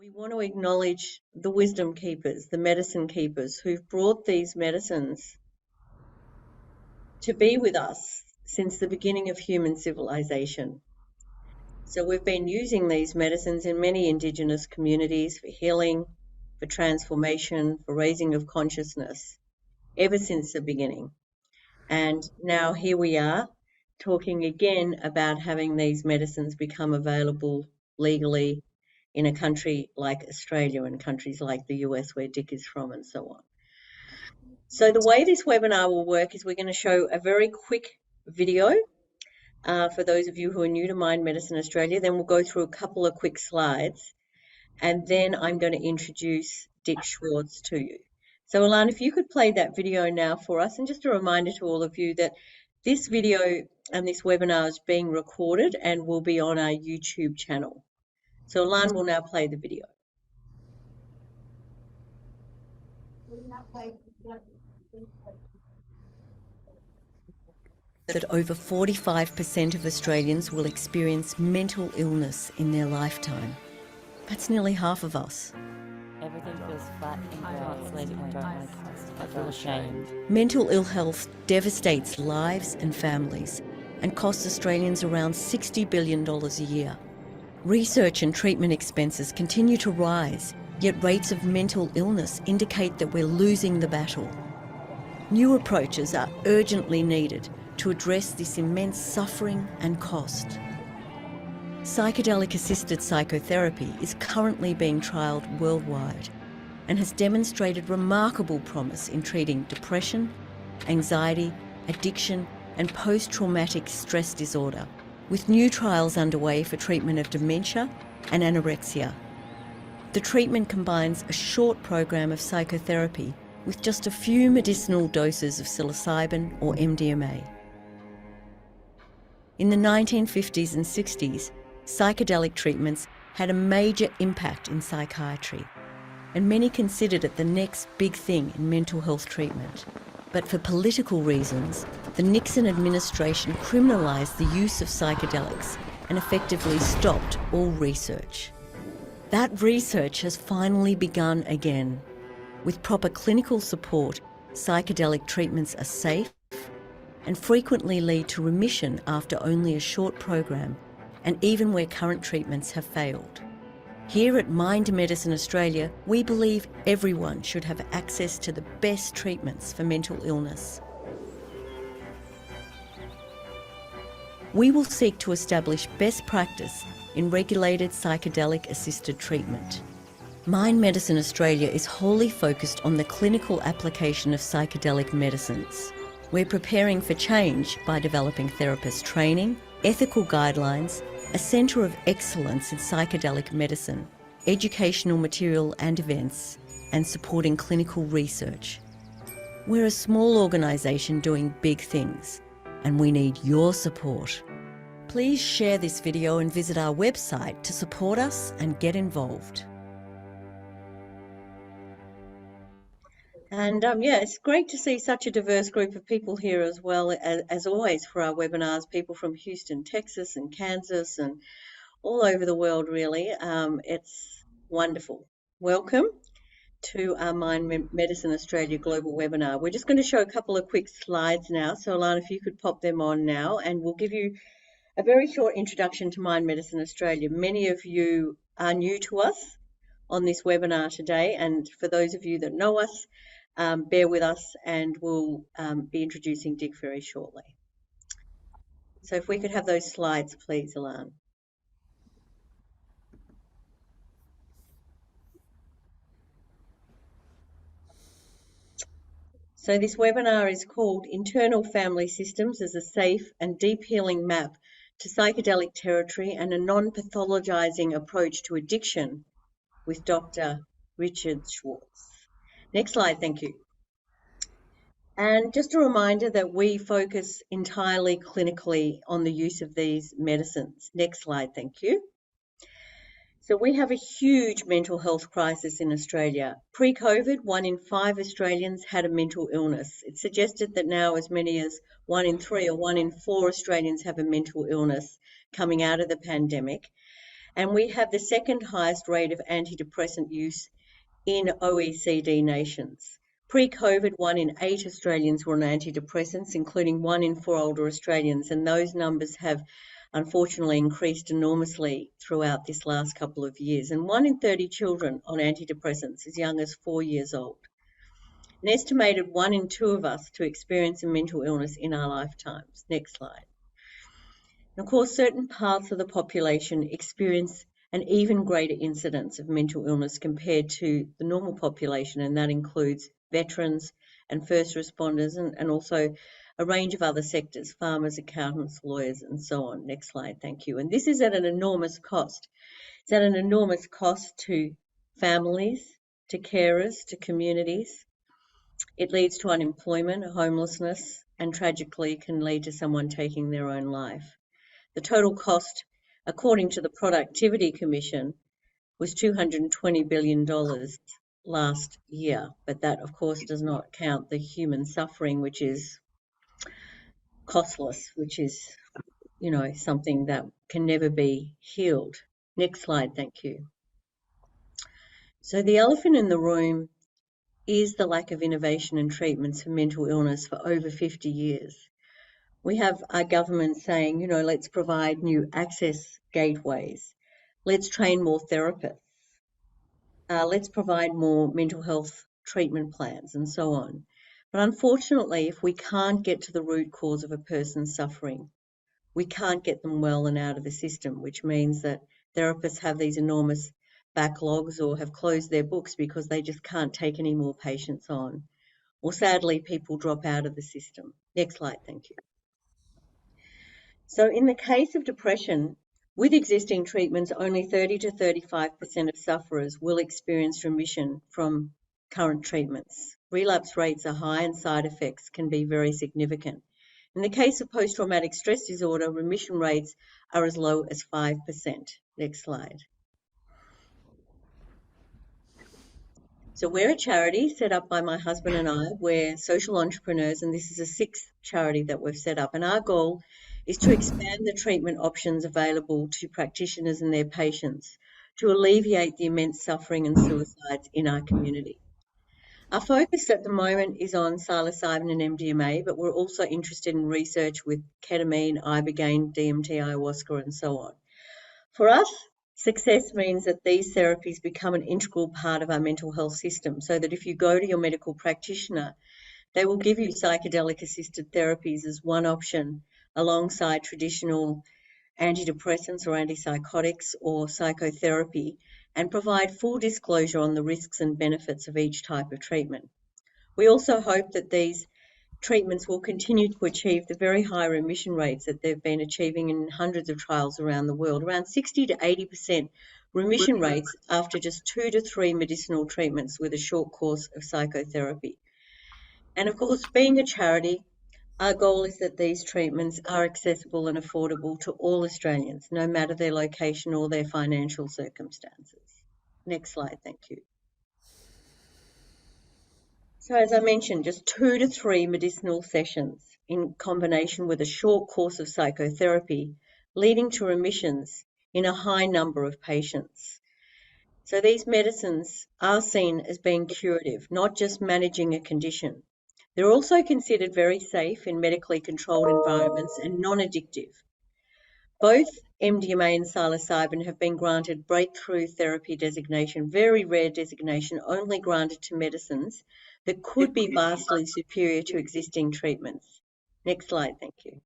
We want to acknowledge the wisdom keepers, the medicine keepers who've brought these medicines to be with us since the beginning of human civilization. So we've been using these medicines in many Indigenous communities for healing, for transformation, for raising of consciousness, ever since the beginning. And now here we are talking again about having these medicines become available legally in a country like Australia and countries like the US where Dick is from and so on. So the way this webinar will work is we're going to show a very quick video for those of you who are new to Mind Medicine Australia. Then we'll go through a couple of quick slides and then I'm going to introduce Dick Schwartz to you. So Alana, if you could play that video now for us, and just a reminder to all of you that this video and this webinar is being recorded and will be on our YouTube channel. So Alana will now play the video. That over 45% of Australians will experience mental illness in their lifetime. That's nearly half of us. Everything feels flat and translated and don't want to cast. I feel ashamed. Mental ill health devastates lives and families and costs Australians around $60 billion a year. Research and treatment expenses continue to rise, yet rates of mental illness indicate that we're losing the battle. New approaches are urgently needed to address this immense suffering and cost. Psychedelic-assisted psychotherapy is currently being trialled worldwide and has demonstrated remarkable promise in treating depression, anxiety, addiction, and post-traumatic stress disorder, with new trials underway for treatment of dementia and anorexia. The treatment combines a short program of psychotherapy with just a few medicinal doses of psilocybin or MDMA. In the 1950s and 60s, psychedelic treatments had a major impact in psychiatry, and many considered it the next big thing in mental health treatment. But for political reasons, the Nixon administration criminalised the use of psychedelics and effectively stopped all research. That research has finally begun again. With proper clinical support, psychedelic treatments are safe and frequently lead to remission after only a short program, and even where current treatments have failed. Here at Mind Medicine Australia, we believe everyone should have access to the best treatments for mental illness. We will seek to establish best practice in regulated psychedelic-assisted treatment. Mind Medicine Australia is wholly focused on the clinical application of psychedelic medicines. We're preparing for change by developing therapist training, ethical guidelines, a centre of excellence in psychedelic medicine, educational material and events, and supporting clinical research. We're a small organisation doing big things, and we need your support. Please share this video and visit our website to support us and get involved. And yeah, it's great to see such a diverse group of people here as well, as always for our webinars, people from Houston, Texas and Kansas and all over the world really. It's wonderful. Welcome to our Mind Medicine Australia Global Webinar. We're just going to show a couple of quick slides now. So Alana, if you could pop them on now, and we'll give you a very short introduction to Mind Medicine Australia. Many of you are new to us on this webinar today, and for those of you that know us, bear with us, and we'll be introducing Dick very shortly. So if we could have those slides, please, Alana. So this webinar is called Internal Family Systems as a Safe and Deep Healing Map to Psychedelic Territory and a Non-Pathologizing Approach to Addiction with Dr. Richard Schwartz. Next slide, thank you. And just a reminder that we focus entirely clinically on the use of these medicines. Next slide, thank you. So we have a huge mental health crisis in Australia. Pre-COVID, 1 in 5 Australians had a mental illness. It's suggested that now as many as 1 in 3 or 1 in 4 Australians have a mental illness coming out of the pandemic. And we have the second highest rate of antidepressant use in OECD nations. Pre-COVID, 1 in 8 Australians were on antidepressants, including 1 in 4 older Australians, and those numbers have unfortunately increased enormously throughout this last couple of years. And 1 in 30 children on antidepressants as young as 4 years old. An estimated 1 in 2 of us to experience a mental illness in our lifetimes. Next slide. And of course, certain parts of the population experience an even greater incidence of mental illness compared to the normal population, and that includes veterans and first responders, and also a range of other sectors, farmers, accountants, lawyers, and so on. Next slide, thank you. And this is at an enormous cost. It's at an enormous cost to families, to carers, to communities. It leads to unemployment, homelessness, and tragically can lead to someone taking their own life. The total cost, according to the Productivity Commission, was $220 billion last year. But that, of course, does not count the human suffering, which is costless, which is, something that can never be healed. Next slide, thank you. So the elephant in the room is the lack of innovation and treatments for mental illness for over 50 years. We have our government saying, let's provide new access gateways. Let's train more therapists. Let's provide more mental health treatment plans and so on. But unfortunately, if we can't get to the root cause of a person's suffering, we can't get them well and out of the system, which means that therapists have these enormous backlogs or have closed their books because they just can't take any more patients on. Or sadly, people drop out of the system. Next slide, thank you. So in the case of depression, with existing treatments, only 30 to 35% of sufferers will experience remission from current treatments. Relapse rates are high and side effects can be very significant. In the case of post-traumatic stress disorder, remission rates are as low as 5%. Next slide. So we're a charity set up by my husband and I. We're social entrepreneurs, and this is the 6th charity that we've set up. And our goal is to expand the treatment options available to practitioners and their patients to alleviate the immense suffering and suicides in our community. Our focus at the moment is on psilocybin and MDMA, but we're also interested in research with ketamine, ibogaine, DMT, ayahuasca, and so on. For us, success means that these therapies become an integral part of our mental health system, so that if you go to your medical practitioner, they will give you psychedelic-assisted therapies as one option alongside traditional antidepressants or antipsychotics or psychotherapy, and provide full disclosure on the risks and benefits of each type of treatment. We also hope that these treatments will continue to achieve the very high remission rates that they've been achieving in hundreds of trials around the world, around 60 to 80% remission rates after just 2 to 3 medicinal treatments with a short course of psychotherapy. And of course, being a charity, our goal is that these treatments are accessible and affordable to all Australians, no matter their location or their financial circumstances. Next slide, thank you. So as I mentioned, just 2 to 3 medicinal sessions in combination with a short course of psychotherapy, leading to remissions in a high number of patients. So these medicines are seen as being curative, not just managing a condition. They're also considered very safe in medically controlled environments and non-addictive. Both MDMA and psilocybin have been granted breakthrough therapy designation, very rare designation, only granted to medicines that could be vastly superior to existing treatments. Next slide, thank you.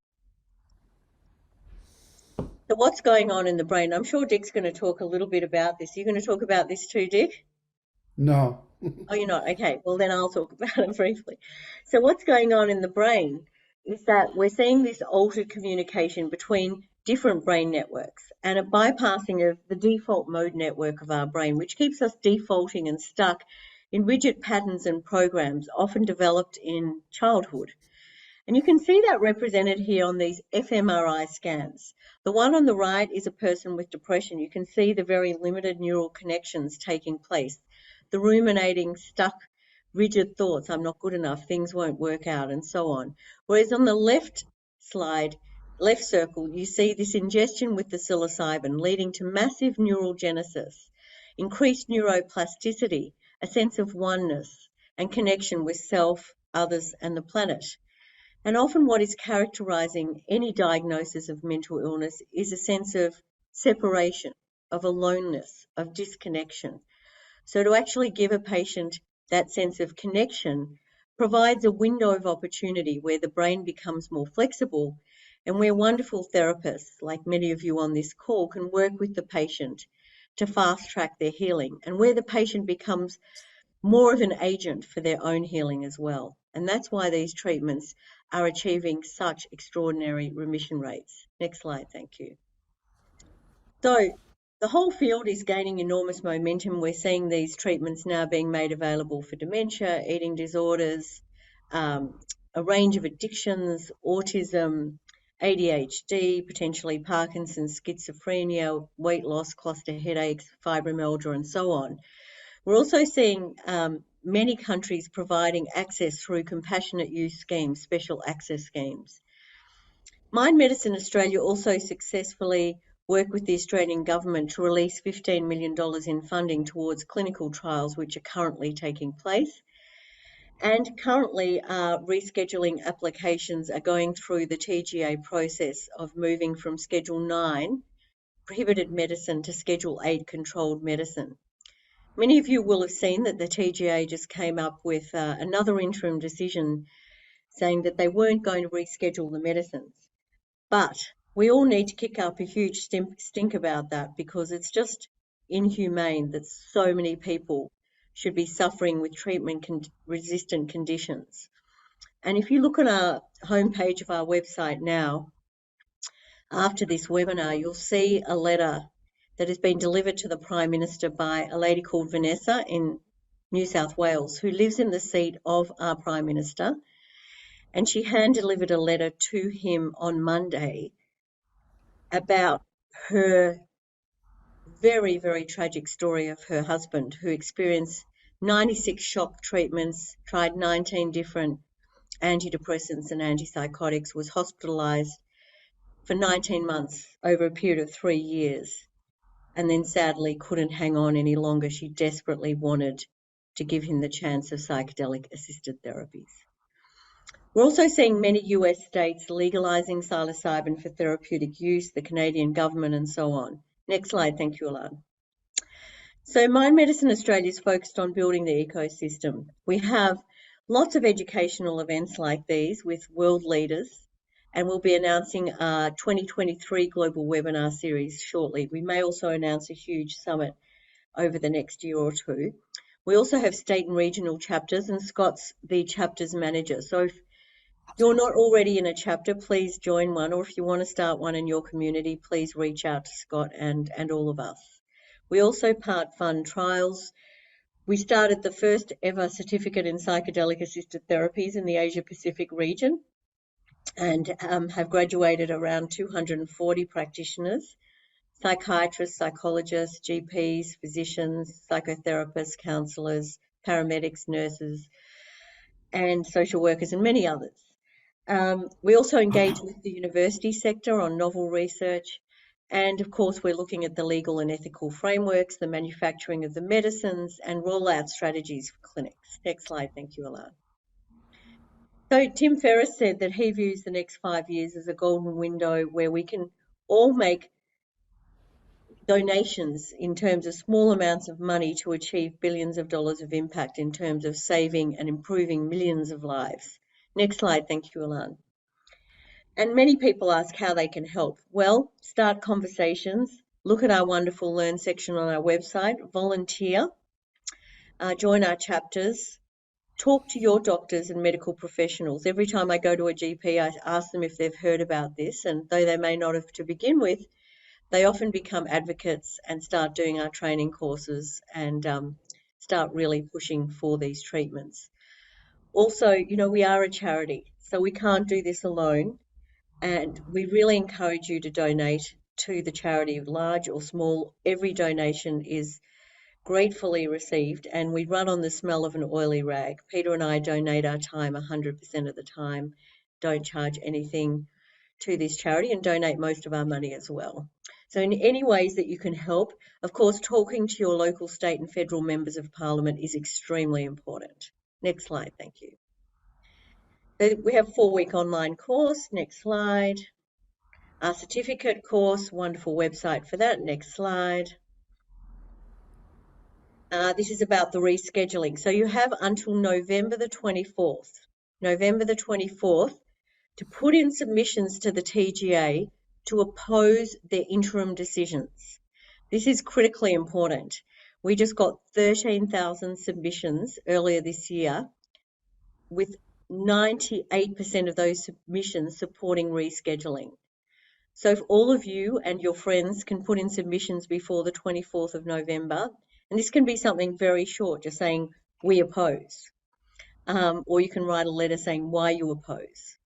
So what's going on in the brain? I'm sure Dick's going to talk a little bit about this. You're going to talk about this too, Dick? No. Oh, you're not? Okay, well then I'll talk about it briefly. So what's going on in the brain is that we're seeing this altered communication between different brain networks and a bypassing of the default mode network of our brain, which keeps us defaulting and stuck in rigid patterns and programs often developed in childhood. And you can see that represented here on these fMRI scans. The one on the right is a person with depression. You can see the very limited neural connections taking place, the ruminating, stuck, rigid thoughts, I'm not good enough, things won't work out, and so on. Whereas on the left slide, left circle, you see this ingestion with the psilocybin leading to massive neural genesis, increased neuroplasticity, a sense of oneness and connection with self, others, and the planet. And often, what is characterizing any diagnosis of mental illness is a sense of separation, of aloneness, of disconnection. So, to actually give a patient that sense of connection provides a window of opportunity where the brain becomes more flexible and where wonderful therapists, like many of you on this call, can work with the patient to fast track their healing, and where the patient becomes more of an agent for their own healing as well. And that's why these treatments are achieving such extraordinary remission rates. Next slide, thank you. So the whole field is gaining enormous momentum. We're seeing these treatments now being made available for dementia, eating disorders, a range of addictions, autism, ADHD, potentially Parkinson's, schizophrenia, weight loss, cluster headaches, fibromyalgia, and so on. We're also seeing many countries providing access through compassionate use schemes, special access schemes. Mind Medicine Australia also successfully worked with the Australian government to release $15 million in funding towards clinical trials which are currently taking place. And currently, rescheduling applications are going through the TGA process of moving from Schedule 9, prohibited medicine, to Schedule 8, controlled medicine. Many of you will have seen that the TGA just came up with another interim decision saying that they weren't going to reschedule the medicines. But we all need to kick up a huge stink about that, because it's just inhumane that so many people should be suffering with treatment-resistant conditions. And if you look at our homepage of our website now, after this webinar, you'll see a letter that has been delivered to the Prime Minister by a lady called Vanessa in New South Wales, who lives in the seat of our Prime Minister. And she hand-delivered a letter to him on Monday about her very, very tragic story of her husband, who experienced 96 shock treatments, tried 19 different antidepressants and antipsychotics, was hospitalized for 19 months over a period of 3 years, and then sadly couldn't hang on any longer. She desperately wanted to give him the chance of psychedelic assisted therapies. We're also seeing many US states legalizing psilocybin for therapeutic use, the Canadian government, and so on. Next slide, thank you, Alan. So Mind Medicine Australia is focused on building the ecosystem. We have lots of educational events like these with world leaders, and we'll be announcing our 2023 global webinar series shortly. We may also announce a huge summit over the next year or two. We also have state and regional chapters, and Scott's the chapters manager. So if you're not already in a chapter, please join one, or if you want to start one in your community, please reach out to Scott and all of us. We also part fund trials. We started the first ever certificate in psychedelic assisted therapies in the Asia Pacific region, and have graduated around 240 practitioners, psychiatrists, psychologists, GPs, physicians, psychotherapists, counsellors, paramedics, nurses, and social workers, and many others. We also engage with the university sector on novel research. And of course, we're looking at the legal and ethical frameworks, the manufacturing of the medicines, and rollout strategies for clinics. Next slide, thank you, Alan. So Tim Ferriss said that he views the next 5 years as a golden window where we can all make donations in terms of small amounts of money to achieve billions of dollars of impact in terms of saving and improving millions of lives. Next slide, thank you, Alan. And many people ask how they can help. Well, start conversations, look at our wonderful Learn section on our website, volunteer, join our chapters, talk to your doctors and medical professionals. Every time I go to a GP, I ask them if they've heard about this, and though they may not have to begin with, they often become advocates and start doing our training courses and start really pushing for these treatments. Also, you know, we are a charity, so we can't do this alone. And we really encourage you to donate to the charity, large or small. Every donation is gratefully received, and we run on the smell of an oily rag. Peter and I donate our time 100% of the time, don't charge anything. to this charity and donate most of our money as well. So in any ways that you can help, of course, talking to your local, state and federal members of parliament is extremely important. Next slide, thank you. So we have 4-week online course. Next slide. Our certificate course, wonderful website for that. Next slide. This is about the rescheduling. So you have until November the 24th, to put in submissions to the TGA to oppose their interim decisions. This is critically important. We just got 13,000 submissions earlier this year, with 98% of those submissions supporting rescheduling. So if all of you and your friends can put in submissions before the 24th of November, and this can be something very short, just saying, we oppose. Or you can write a letter saying why you oppose.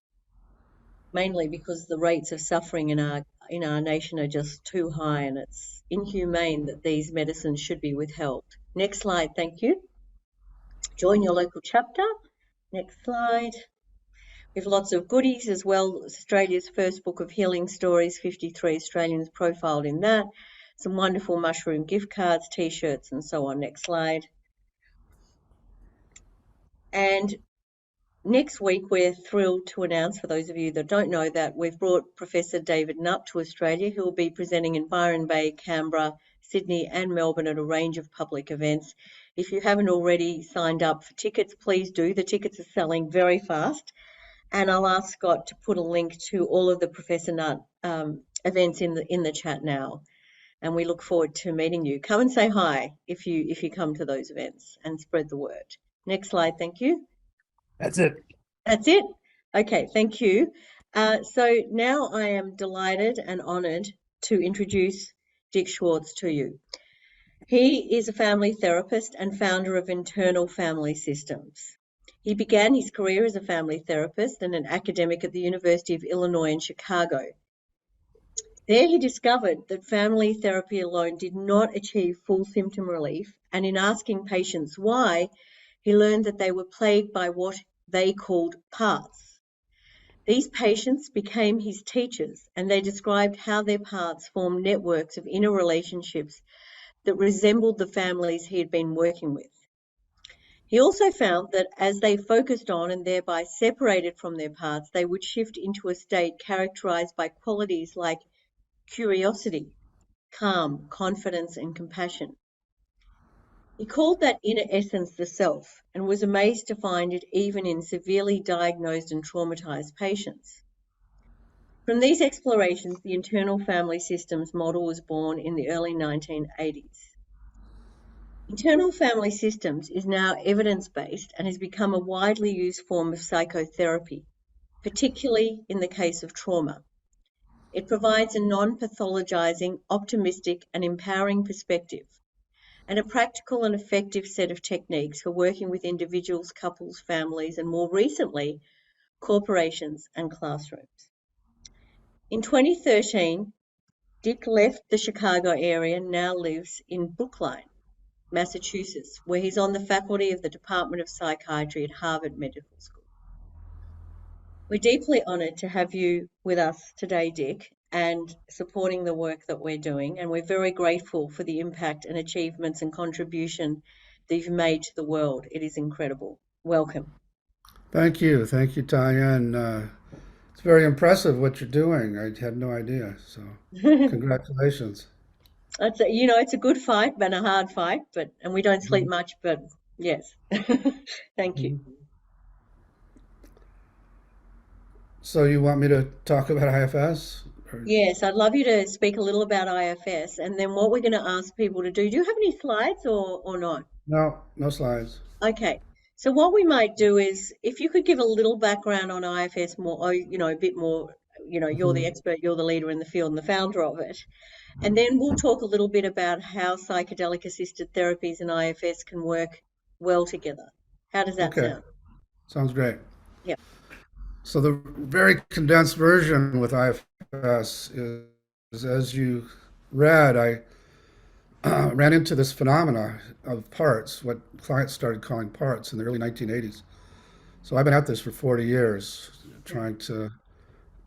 Mainly because the rates of suffering in our nation are just too high, and it's inhumane that these medicines should be withheld. Next slide, thank you. Join your local chapter. Next slide. We have lots of goodies as well. Australia's first book of healing stories, 53 Australians profiled in that. Some wonderful mushroom gift cards, t-shirts and so on. Next slide. And next week, we're thrilled to announce, for those of you that don't know, that we've brought Professor David Nutt to Australia, who will be presenting in Byron Bay, Canberra, Sydney and Melbourne at a range of public events. If you haven't already signed up for tickets, please do. The tickets are selling very fast. And I'll ask Scott to put a link to all of the Professor Nutt events in the chat now. And we look forward to meeting you. Come and say hi if you come to those events, and spread the word. Next slide, thank you. That's it. That's it? Okay, thank you. So now I am delighted and honoured to introduce Dick Schwartz to you. He is a family therapist and founder of Internal Family Systems. He began his career as a family therapist and an academic at the University of Illinois in Chicago. There he discovered that family therapy alone did not achieve full symptom relief, and in asking patients why, he learned that they were plagued by what they called parts. These patients became his teachers, and they described how their parts formed networks of inner relationships that resembled the families he had been working with. He also found that as they focused on and thereby separated from their parts, they would shift into a state characterized by qualities like curiosity, calm, confidence, and compassion. He called that inner essence the self, and was amazed to find it even in severely diagnosed and traumatized patients. From these explorations, the internal family systems model was born in the early 1980s. Internal family systems is now evidence-based and has become a widely used form of psychotherapy, particularly in the case of trauma. It provides a non-pathologizing, optimistic, and empowering perspective, and a practical and effective set of techniques for working with individuals, couples, families, and more recently, corporations and classrooms. In 2013, Dick left the Chicago area and now lives in Brookline, Massachusetts, where he's on the faculty of the Department of Psychiatry at Harvard Medical School. We're deeply honoured to have you with us today, Dick, and supporting the work that we're doing. And we're very grateful for the impact and achievements and contribution that you've made to the world. It is incredible. Welcome. Thank you, Tanya. And it's very impressive what you're doing. I had no idea. So congratulations. It's a good fight, but a hard fight. And we don't sleep much. But yes, thank you. So you want me to talk about IFS? Yes, I'd love you to speak a little about IFS, and then what we're going to ask people to do. Do you have any slides or not? No, no slides. Okay. So what we might do is, if you could give a little background on IFS more, a bit more, you're the expert, you're the leader in the field and the founder of it. And then we'll talk a little bit about how psychedelic assisted therapies and IFS can work well together. How does that sound? Sounds great. Yeah. So the very condensed version with IFS is, as you read, I ran into this phenomena of parts, what clients started calling parts in the early 1980s. So I've been at this for 40 years, trying to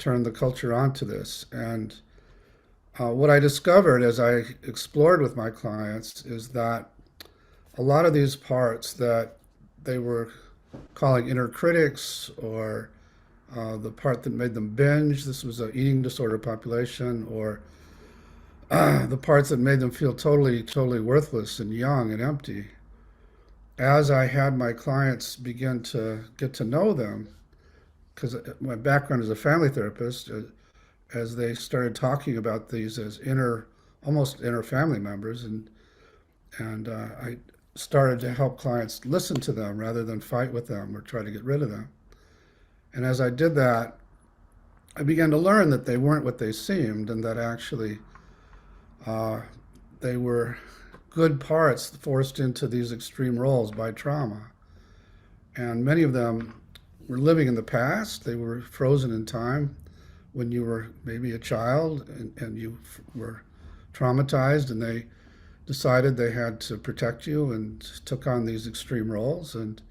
turned the culture onto this. And what I discovered as I explored with my clients is that a lot of these parts that they were calling inner critics, or the part that made them binge, this was an eating disorder population, or the parts that made them feel totally, totally worthless and young and empty. As I had my clients begin to get to know them, because my background as a family therapist, as they started talking about these as almost inner family members, and I started to help clients listen to them rather than fight with them or try to get rid of them. And as I did that, I began to learn that they weren't what they seemed, and that actually they were good parts forced into these extreme roles by trauma. And many of them were living in the past. They were frozen in time when you were maybe a child, and you were traumatized, and they decided they had to protect you and took on these extreme roles. And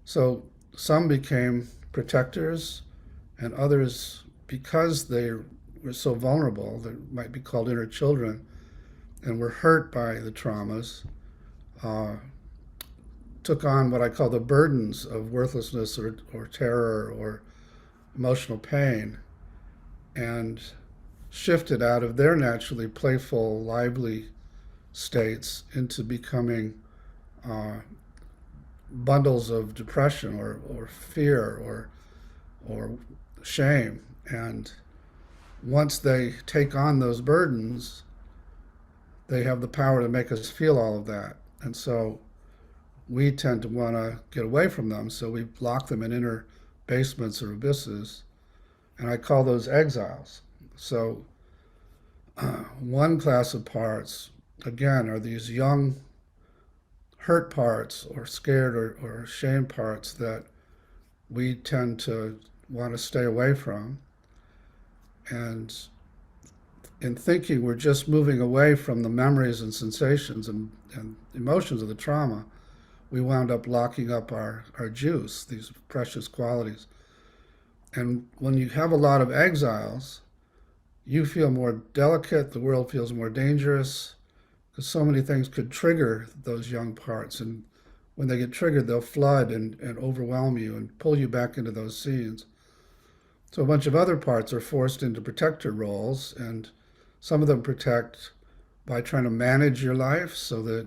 so some became protectors, and others, because they were so vulnerable, they might be called inner children, and were hurt by the traumas, took on what I call the burdens of worthlessness or terror or emotional pain, and shifted out of their naturally playful, lively states into becoming bundles of depression or fear or shame. And once they take on those burdens, they have the power to make us feel all of that. And so we tend to want to get away from them, so we lock them in inner basements or abysses, and I call those exiles. So one class of parts, again, are these young hurt parts or scared or ashamed parts that we tend to want to stay away from. And in thinking we're just moving away from the memories and sensations and emotions of the trauma, we wound up locking up our juice, these precious qualities. And when you have a lot of exiles, you feel more delicate, the world feels more dangerous, because so many things could trigger those young parts. And when they get triggered, they'll flood and overwhelm you and pull you back into those scenes. So a bunch of other parts are forced into protector roles, and some of them protect by trying to manage your life so that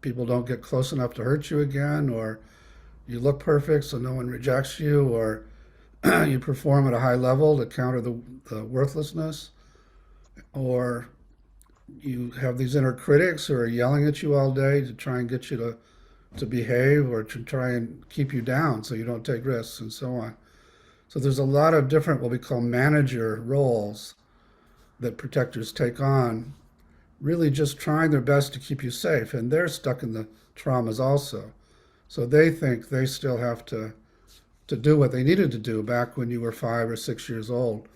people don't get close enough to hurt you again, or you look perfect so no one rejects you, or you perform at a high level to counter the worthlessness, or you have these inner critics who are yelling at you all day to try and get you to behave or to try and keep you down so you don't take risks and so on. So there's a lot of different what we call manager roles that protectors take on, really just trying their best to keep you safe. And they're stuck in the traumas also. So they think they still have to do what they needed to do back when you were 5 or 6 years old.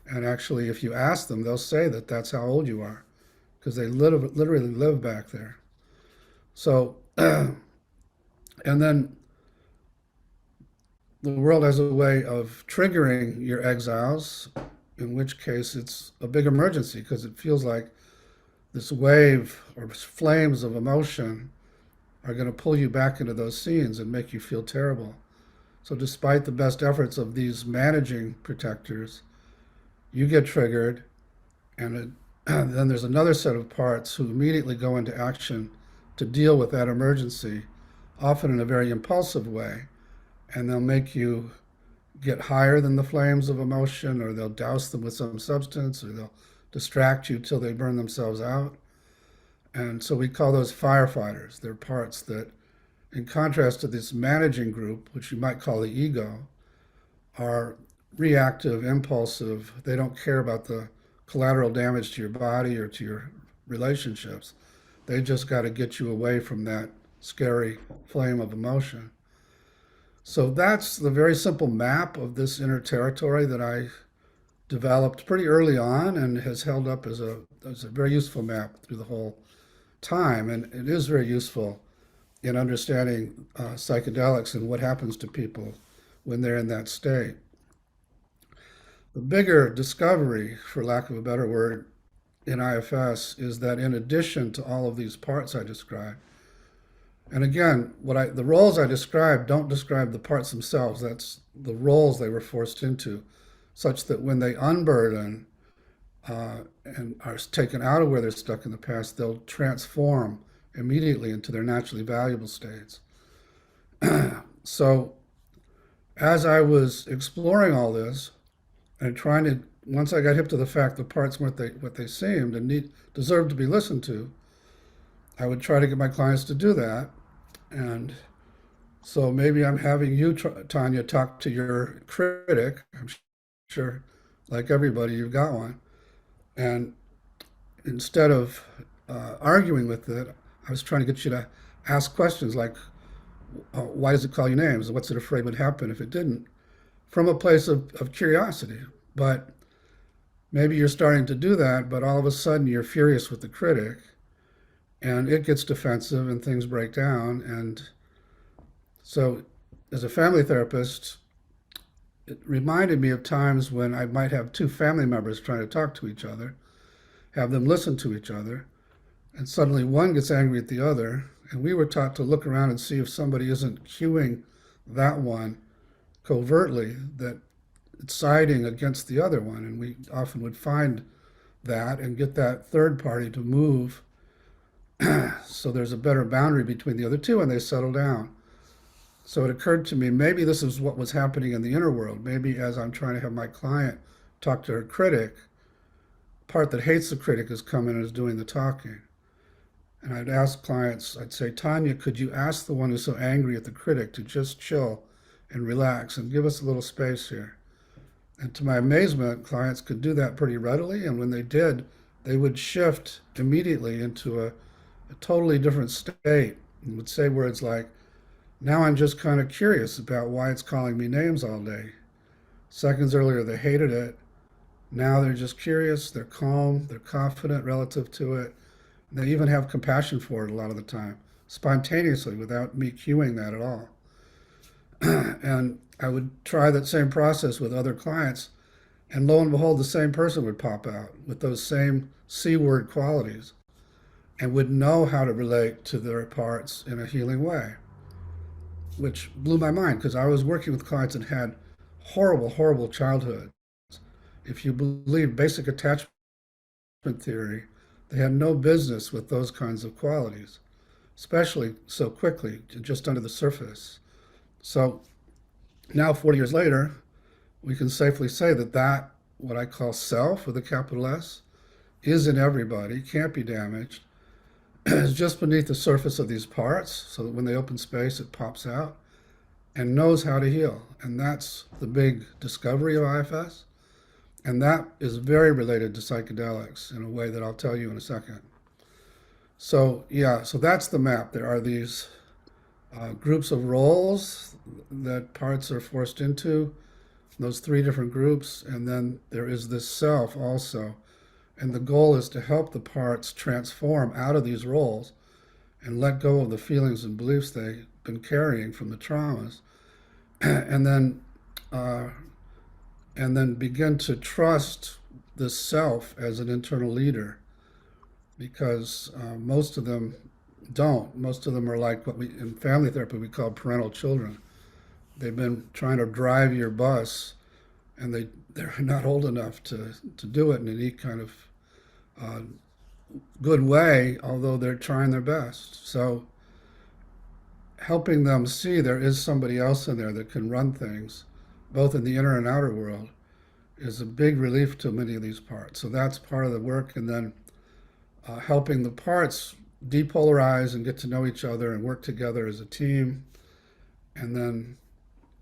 And actually, if you ask them, they'll say that that's how old you are, because they literally live back there. So, and then the world has a way of triggering your exiles, in which case it's a big emergency, because it feels like this wave or flames of emotion are going to pull you back into those scenes and make you feel terrible. So despite the best efforts of these managing protectors, you get triggered, and then there's another set of parts who immediately go into action to deal with that emergency, often in a very impulsive way, and they'll make you get higher than the flames of emotion, or they'll douse them with some substance, or they'll distract you till they burn themselves out. And so we call those firefighters. They're parts that, in contrast to this managing group, which you might call the ego, are reactive, impulsive. They don't care about the collateral damage to your body or to your relationships. They just got to get you away from that scary flame of emotion. So that's the very simple map of this inner territory that I developed pretty early on, and has held up as a very useful map through the whole time. And it is very useful in understanding psychedelics and what happens to people when they're in that state. The bigger discovery, for lack of a better word, in IFS is that in addition to all of these parts I described, and again, the roles I described don't describe the parts themselves. That's the roles they were forced into, such that when they unburden and are taken out of where they're stuck in the past, they'll transform immediately into their naturally valuable states. So, as I was exploring all this and trying to, once I got hip to the fact the parts weren't what they seemed and deserved to be listened to, I would try to get my clients to do that. And so maybe I'm having you, Tanya, talk to your critic. I'm sure, like everybody, you've got one. And instead of arguing with it, I was trying to get you to ask questions like, why does it call you names? What's it afraid would happen if it didn't? From a place of curiosity. But maybe you're starting to do that, but all of a sudden you're furious with the critic and it gets defensive and things break down. And so, as a family therapist, it reminded me of times when I might have two family members trying to talk to each other, have them listen to each other, and suddenly one gets angry at the other. And we were taught to look around and see if somebody isn't cueing that one covertly, that it's siding against the other one. And we often would find that and get that third party to move so there's a better boundary between the other two and they settle down. So it occurred to me, maybe this is what was happening in the inner world. Maybe as I'm trying to have my client talk to her critic, part that hates the critic is coming and is doing the talking. And I'd ask clients, I'd say, Tanya, could you ask the one who's so angry at the critic to just chill and relax and give us a little space here? And to my amazement, clients could do that pretty readily. And when they did, they would shift immediately into a totally different state and would say words like, now I'm just kind of curious about why it's calling me names all day. Seconds earlier, they hated it. Now they're just curious, they're calm, they're confident relative to it. They even have compassion for it a lot of the time, spontaneously, without me cueing that at all. And I would try that same process with other clients, and lo and behold, the same person would pop out with those same C-word qualities and would know how to relate to their parts in a healing way, which blew my mind because I was working with clients that had horrible, horrible childhoods. If you believe basic attachment theory, they had no business with those kinds of qualities, especially so quickly, just under the surface. So now, 40 years later, we can safely say that what I call self with a capital S, is in everybody, can't be damaged, is just beneath the surface of these parts, so that when they open space, it pops out and knows how to heal. And that's the big discovery of IFS. And that is very related to psychedelics in a way that I'll tell you in a second. So, yeah, so that's the map. There are these groups of roles that parts are forced into, those three different groups, and then there is this self also. And the goal is to help the parts transform out of these roles and let go of the feelings and beliefs they've been carrying from the traumas, and then begin to trust the self as an internal leader, because most of them don't. Most of them are like what we in family therapy we call parental children. They've been trying to drive your bus, and they're not old enough to do it in any kind of good way, although they're trying their best. So helping them see there is somebody else in there that can run things, both in the inner and outer world, is a big relief to many of these parts. So that's part of the work. And then helping the parts depolarize and get to know each other and work together as a team, and then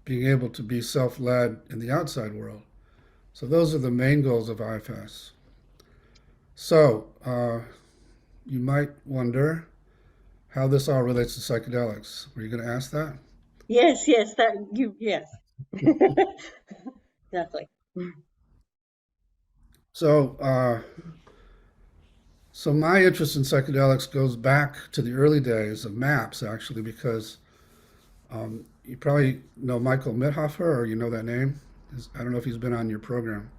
being able to be self-led in the outside world. So those are the main goals of IFS. So you might wonder how this all relates to psychedelics. Were you going to ask that? Yes, yes, yes. Exactly. So, so my interest in psychedelics goes back to the early days of MAPS, actually, because you probably know Michael Mithoefer, or you know that name. I don't know if he's been on your program.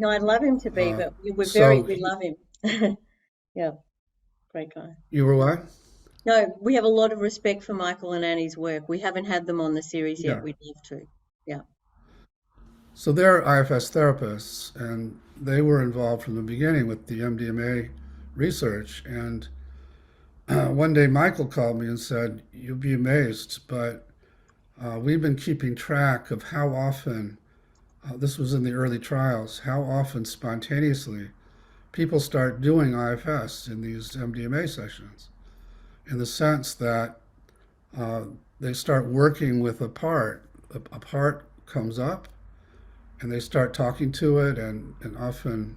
No, I'd love him to be, Uh, but so we love him. Yeah, great guy. you were what? No, we have a lot of respect for Michael and Annie's work. We haven't had them on the series yet. Yeah. We'd love to. Yeah. So they're IFS therapists, and they were involved from the beginning with the MDMA research. And one day Michael called me and said, "You'll be amazed, but we've been keeping track of how often, this was in the early trials, how often spontaneously people start doing IFS in these MDMA sessions, in the sense that uh, they start working with a part. A part comes up, and they start talking to it, and often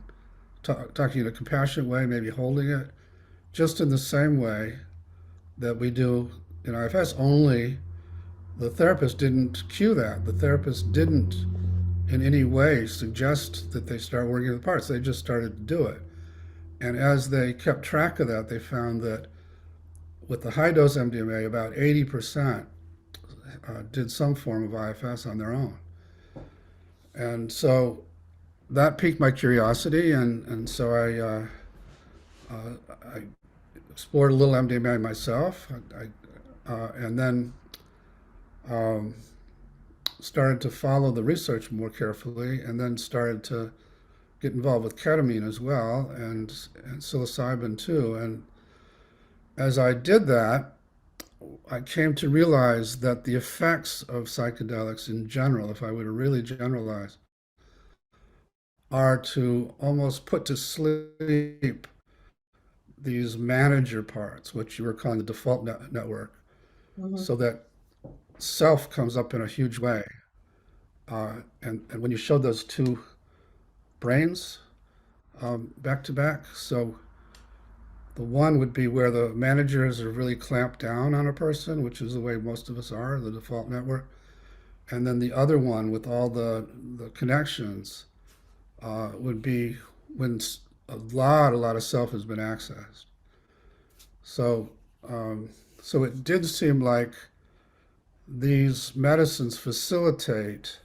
talking in a compassionate way, maybe holding it, just in the same way that we do in IFS, only the therapist didn't cue that. The therapist didn't in any way suggest that they start working with parts. They just started to do it. And as they kept track of that, they found that with the high dose MDMA, about 80% did some form of IFS on their own. And so that piqued my curiosity, and so I explored a little MDMA myself, and then um, started to follow the research more carefully, and then started to get involved with ketamine as well, and psilocybin too. And as I did that, I came to realize that the effects of psychedelics in general, if I were to really generalize, are to almost put to sleep these manager parts, which you were calling the default network, Hmm. so that self comes up in a huge way. And when you showed those two brains back to back, so the one would be where the managers are really clamped down on a person, which is the way most of us are, the default network. And then the other one with all the connections would be when a lot of self has been accessed. So, um, so it did seem like these medicines facilitate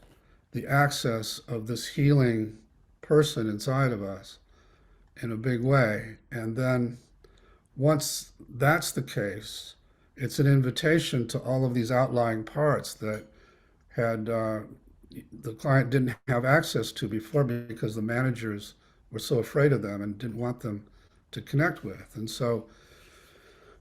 the access of this healing person inside of us in a big way. And then once that's the case, it's an invitation to all of these outlying parts that had the client didn't have access to before because the managers were so afraid of them and didn't want them to connect with. And so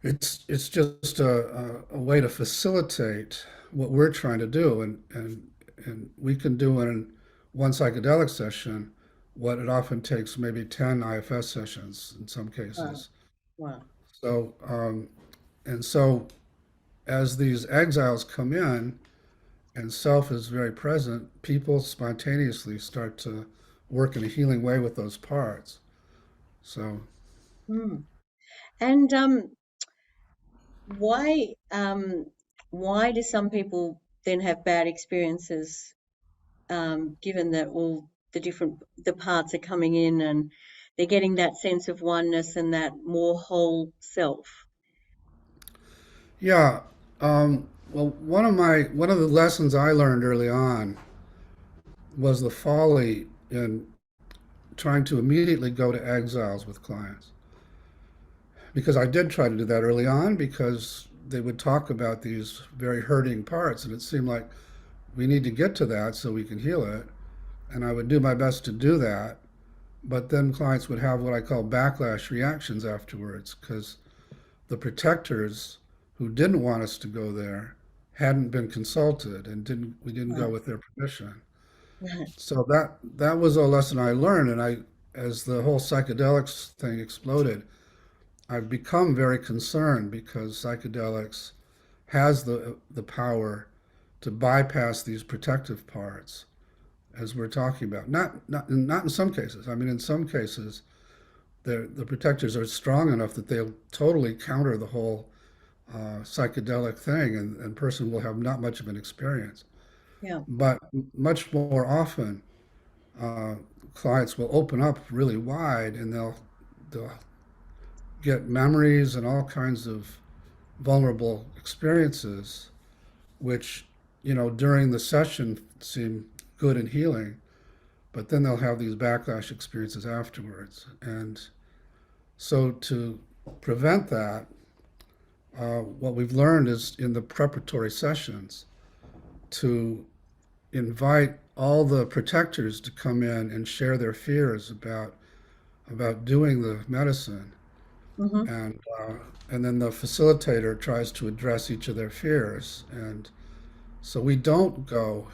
it's just a way to facilitate what we're trying to do, and we can do in one psychedelic session what it often takes maybe 10 IFS sessions in some Wow. cases. Wow. So and so as these exiles come in and self is very present, people spontaneously start to work in a healing way with those parts. So Hmm. And why why do some people then have bad experiences, given that all the parts are coming in and they're getting that sense of oneness and that more whole self? yeah, well, one of the lessons I learned early on was the folly in trying to immediately go to exiles with clients. Because I did try to do that early on because they would talk about these very hurting parts, and it seemed like we need to get to that so we can heal it. And I would do my best to do that. But then clients would have what I call backlash reactions afterwards because the protectors who didn't want us to go there hadn't been consulted and we didn't go Right. with their permission. So that was a lesson I learned, and I as the whole psychedelics thing exploded, I've become very concerned because psychedelics has the power to bypass these protective parts as we're talking about. Not in some cases. I mean, in some cases, the protectors are strong enough that they'll totally counter the whole psychedelic thing, and person will have not much of an experience. Yeah. But much more often, uh, clients will open up really wide, and they'll get memories and all kinds of vulnerable experiences, which during the session seem good and healing, but then they'll have these backlash experiences afterwards. And so to prevent that, what we've learned is in the preparatory sessions to invite all the protectors to come in and share their fears about doing the medicine, Mm-hmm. and and then the facilitator tries to address each of their fears. And so we don't go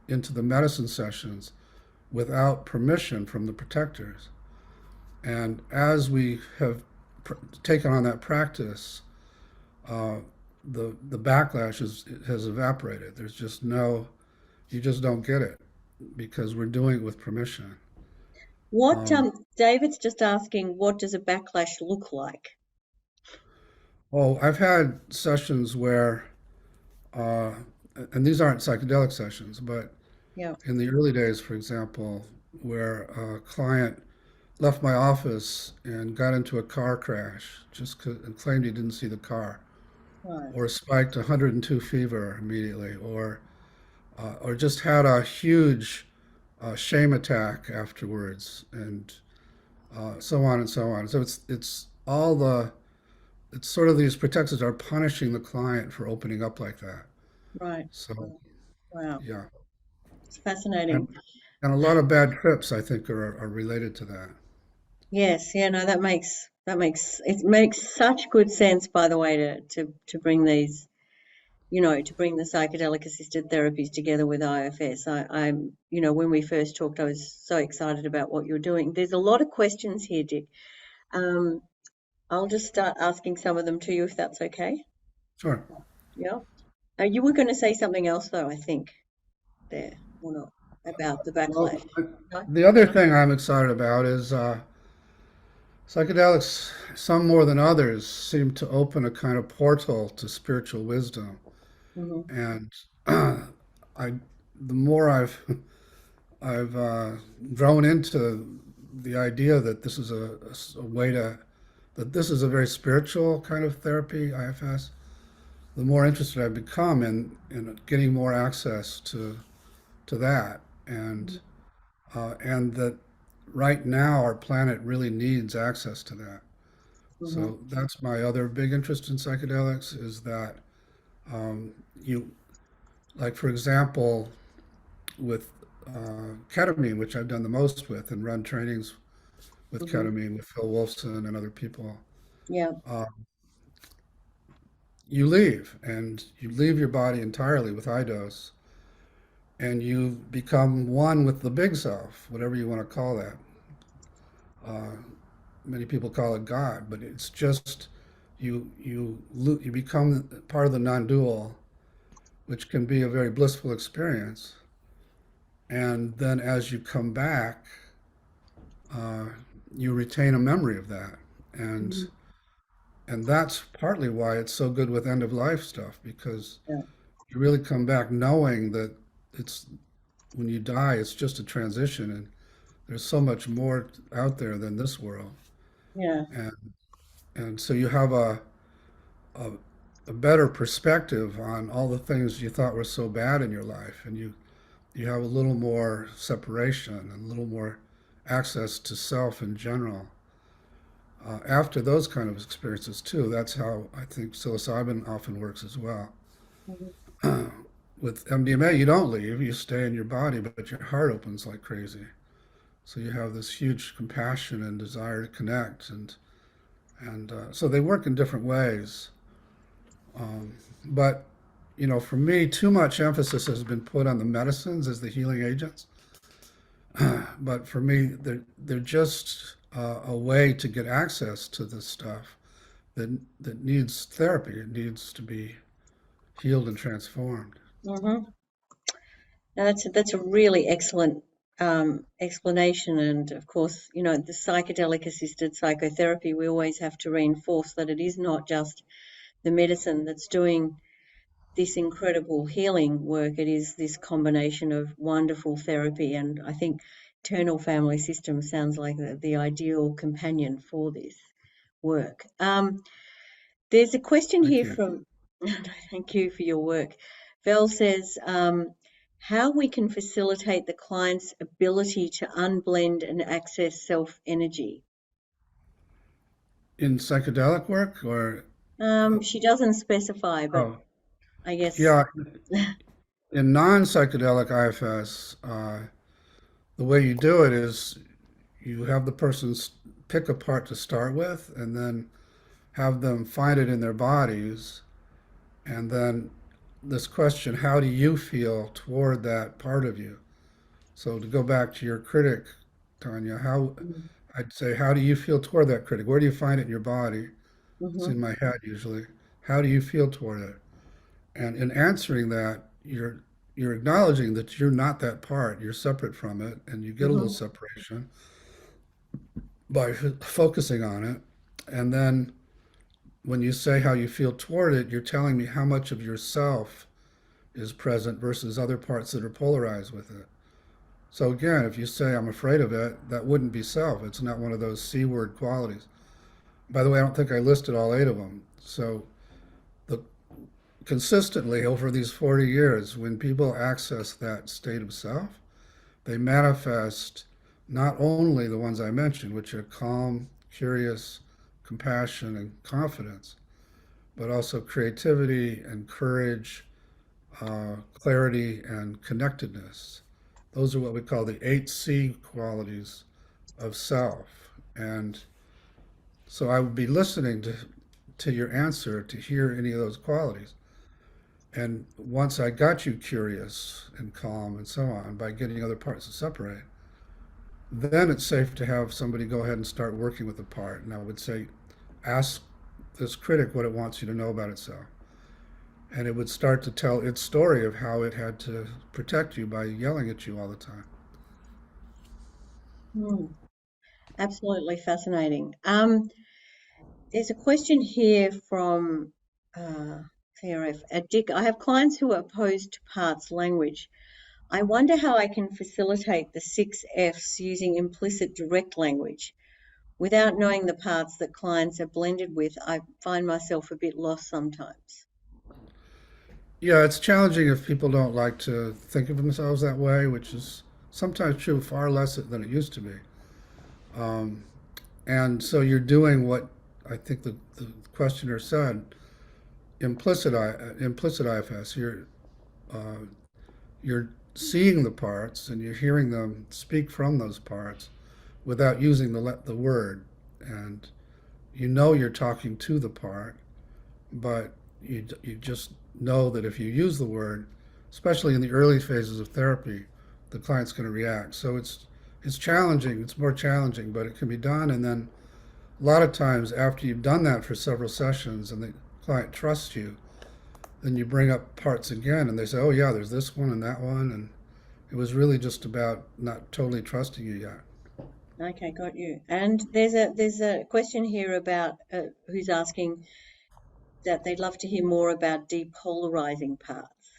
into the medicine sessions without permission from the protectors. And as we have taken on that practice, uh, the backlash has evaporated. There's just no, you just don't get it because we're doing it with permission. What Um, David's just asking, what does a backlash look like? oh, I've had sessions where, uh, and these aren't psychedelic sessions, but Yeah, in the early days, for example, where a client left my office and got into a car crash and claimed he didn't see the car, right, or spiked 102 fever immediately, or just had a huge shame attack afterwards, and so on and so on. So it's sort of these protectors are punishing the client for opening up like that. right. So Wow, yeah, it's fascinating. and and a lot of bad trips I think are related to that. Yes, yeah, no, it makes such good sense, by the way, to bring these, to bring the psychedelic assisted therapies together with IFS. I'm, when we first talked, I was so excited about what you're doing. There's a lot of questions here, Dick. Um, I'll just start asking some of them to you if that's okay. Sure. Yeah. You were going to say something else though, I think, there, or not, about the Well, backlash. No? the other thing I'm excited about is psychedelics, some more than others, seem to open a kind of portal to spiritual wisdom. Hmm. And I, the more I've grown into the idea that this is a way that this is a very spiritual kind of therapy, IFS, the more interested I've become in getting more access to that. And that right now our planet really needs access to that. Hmm. So that's my other big interest in psychedelics is that um, you, like, for example, with ketamine, which I've done the most with and run trainings with Hmm. ketamine with Phil Wolfson and other people, Yeah. uh, you leave your body entirely with iDose, and you become one with the big self, whatever you want to call that. Uh, Many people call it God, but it's just you become part of the non-dual, which can be a very blissful experience. And then as you come back, uh, you retain a memory of that, and Hmm. and that's partly why it's so good with end of life stuff because Yeah. you really come back knowing that it's when you die, it's just a transition, and there's so much more out there than this world, Yeah. and and so you have a, a better perspective on all the things you thought were so bad in your life, and you have a little more separation and a little more access to self in general. After those kind of experiences too, that's how I think psilocybin often works as well. Hmm. With MDMA, you don't leave; you stay in your body, but your heart opens like crazy. So you have this huge compassion and desire to connect, and so they work in different ways. But for me, too much emphasis has been put on the medicines as the healing agents. But for me, they're just a way to get access to this stuff that needs therapy. It needs to be healed and transformed. Hmm. Now that's a really excellent explanation, and of course, the psychedelic assisted psychotherapy. We always have to reinforce that it is not just the medicine that's doing this incredible healing work. It is this combination of wonderful therapy, and I think internal family system sounds like the ideal companion for this work. There's a question Thank here you. from, thank you for your work. Vel says, how we can facilitate the client's ability to unblend and access self energy. In psychedelic work, or She doesn't specify, but oh, I guess. yeah, in non-psychedelic IFS, the way you do it is you have the person pick a part to start with, and then have them find it in their bodies, and then this question, how do you feel toward that part of you? So to go back to your critic, Tanya, how I'd say, how do you feel toward that critic? Where do you find it in your body? It's Mm-hmm, in my head usually. How do you feel toward it? And in answering that, you're acknowledging that you're not that part. You're separate from it, and you get a little mm-hmm, separation by focusing on it. And then when you say how you feel toward it, you're telling me how much of yourself is present versus other parts that are polarized with it. So again, if you say I'm afraid of it, that wouldn't be self. It's not one of those C word qualities. By the way, I don't think I listed all eight of them. So the consistently over these 40 years, when people access that state of self, they manifest not only the ones I mentioned, which are calm, curious, compassion, and confidence, but also creativity and courage, clarity, and connectedness. Those are what we call the 8C qualities of self. And so I would be listening to your answer to hear any of those qualities. And once I got you curious and calm and so on by getting other parts to separate, then it's safe to have somebody go ahead and start working with the part. And I would say, ask this critic what it wants you to know about itself. And it would start to tell its story of how it had to protect you by yelling at you all the time. Absolutely fascinating. There's a question here from CRF. Dick, I have clients who are opposed to parts language. I wonder how I can facilitate the 6Fs using implicit direct language. Without knowing the parts that clients are blended with, I find myself a bit lost sometimes. Yeah, it's challenging if people don't like to think of themselves that way, which is sometimes true, far less than it used to be. Um, and so you're doing what I think the questioner said, implicit IFS. Uh, you're seeing the parts and you're hearing them speak from those parts without using the word, and you know you're talking to the part, but you just know that if you use the word, especially in the early phases of therapy, the client's going to react. So it's challenging. It's more challenging, but it can be done. And then a lot of times after you've done that for several sessions and the client trusts you, then you bring up parts again and they say, oh yeah, there's this one and that one, and it was really just about not totally trusting you yet. Okay, got you. And there's a question here about who's asking that they'd love to hear more about depolarizing parts.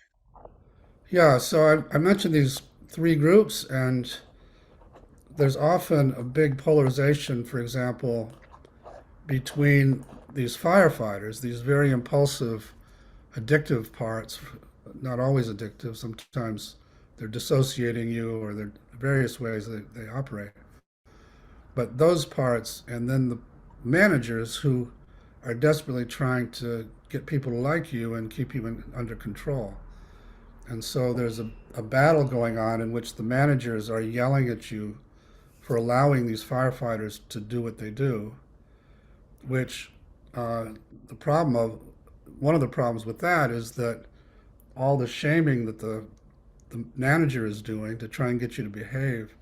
Yeah, so I mentioned these three groups, and there's often a big polarization, for example, between these firefighters, these very impulsive, addictive parts, not always addictive, sometimes they're dissociating you or there are various ways they operate. But those parts, and then the managers who are desperately trying to get people to like you and keep you under control. And so there's a battle going on in which the managers are yelling at you for allowing these firefighters to do what they do, which the problem of one of the problems with that is that all the shaming that the manager is doing to try and get you to behave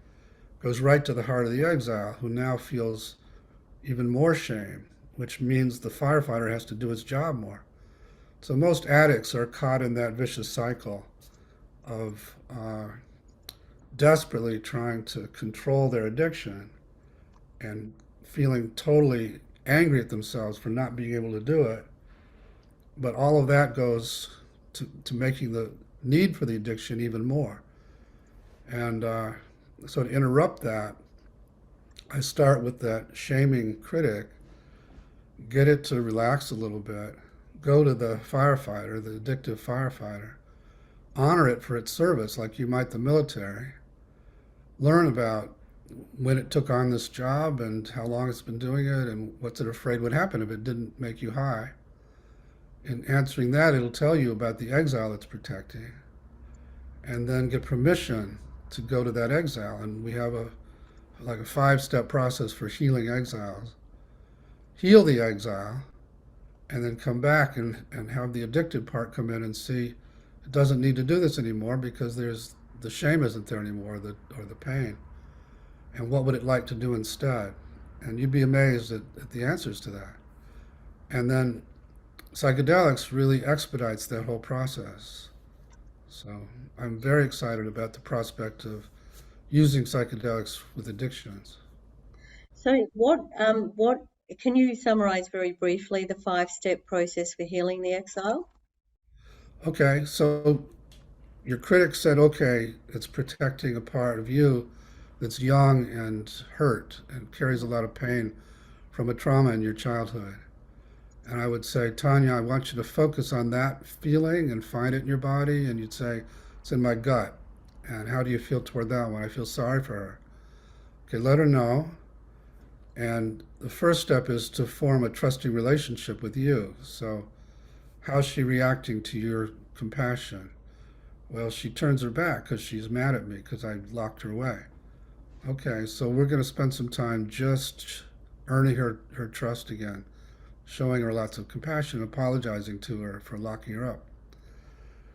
goes right to the heart of the exile, who now feels even more shame, which means the firefighter has to do his job more. So most addicts are caught in that vicious cycle of desperately trying to control their addiction and feeling totally angry at themselves for not being able to do it. But all of that goes to making the need for the addiction even more. And so to interrupt that, I start with that shaming critic, get it to relax a little bit, go to the firefighter, the addictive firefighter, honor it for its service, like you might the military. Learn about when it took on this job and how long it's been doing it and what's it afraid would happen if it didn't make you high. In answering that, it'll tell you about the exile it's protecting, and then get permission to go to that exile. And we have a like a 5-step process for healing exiles. Heal the exile, and then come back and have the addicted part come in and see it doesn't need to do this anymore because there's the shame isn't there anymore, or the pain. And what would it like to do instead? And you'd be amazed at the answers to that. And then psychedelics really expedites that whole process. So I'm very excited about the prospect of using psychedelics with addictions. So what can you summarize very briefly the 5-step process for healing the exile? Okay, so your critic said, okay, it's protecting a part of you that's young and hurt and carries a lot of pain from a trauma in your childhood. And I would say, Tanya, I want you to focus on that feeling and find it in your body. And you'd say, it's in my gut. And how do you feel toward that one? I feel sorry for her. Okay, let her know. And the first step is to form a trusting relationship with you. So, how's she reacting to your compassion? Well, she turns her back because she's mad at me because I locked her away. Okay, so we're going to spend some time just earning her trust again, showing her lots of compassion, apologizing to her for locking her up.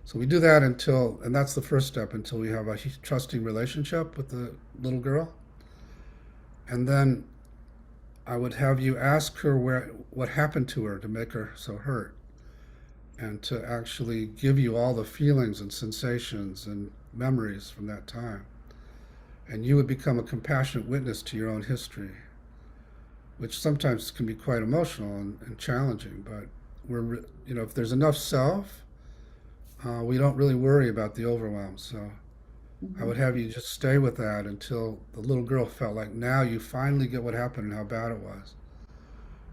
So we do that and that's the first step, until we have a trusting relationship with the little girl. And then I would have you ask her what happened to her to make her so hurt, and to actually give you all the feelings and sensations and memories from that time. And you would become a compassionate witness to your own history, which sometimes can be quite emotional and challenging. But if there's enough self, we don't really worry about the overwhelm. So I would have you just stay with that until the little girl felt like now you finally get what happened and how bad it was.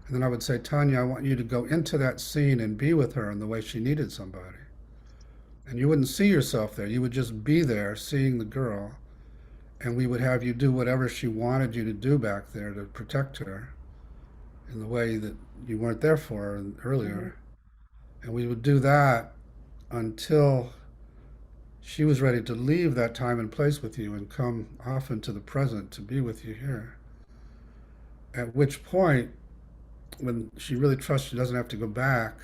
And then I would say, Tanya, I want you to go into that scene and be with her in the way she needed somebody. And you wouldn't see yourself there. You would just be there seeing the girl. And we would have you do whatever she wanted you to do back there to protect her in the way that you weren't there for her earlier. And we would do that until she was ready to leave that time and place with you and come off into the present to be with you here. At which point, when she really trusts she doesn't have to go back,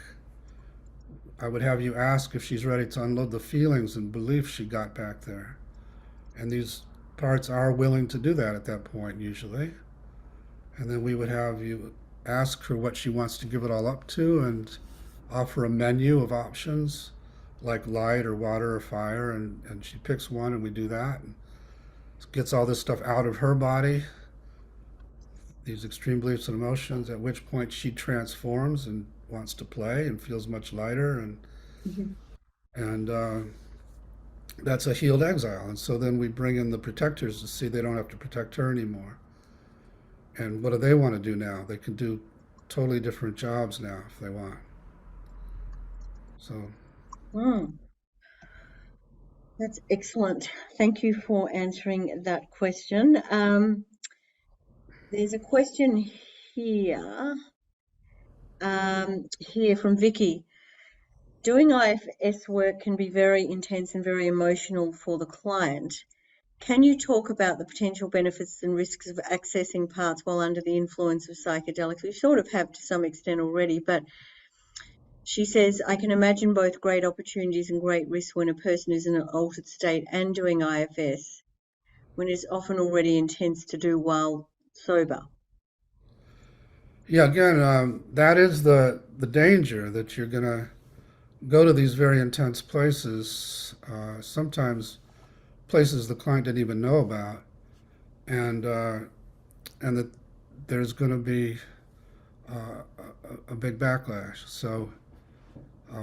I would have you ask if she's ready to unload the feelings and beliefs she got back there. And these parts are willing to do that at that point, usually. And then we would have you ask her what she wants to give it all up to and offer a menu of options like light or water or fire. And she picks one and we do that. And gets all this stuff out of her body, these extreme beliefs and emotions, at which point she transforms and wants to play and feels much lighter. And that's a healed exile. And so then we bring in the protectors to see they don't have to protect her anymore. And what do they want to do now? They can do totally different jobs now if they want. So. That's excellent. Thank you for answering that question. There's a question here, from Vicky. Doing IFS work can be very intense and very emotional for the client. Can you talk about the potential benefits and risks of accessing parts while under the influence of psychedelics? We sort of have to some extent already, but she says, I can imagine both great opportunities and great risks when a person is in an altered state and doing IFS, when it's often already intense to do while sober. Yeah, again, that is the danger, that you're going to go to these very intense places, sometimes places the client didn't even know about, and that there's going to be a big backlash. So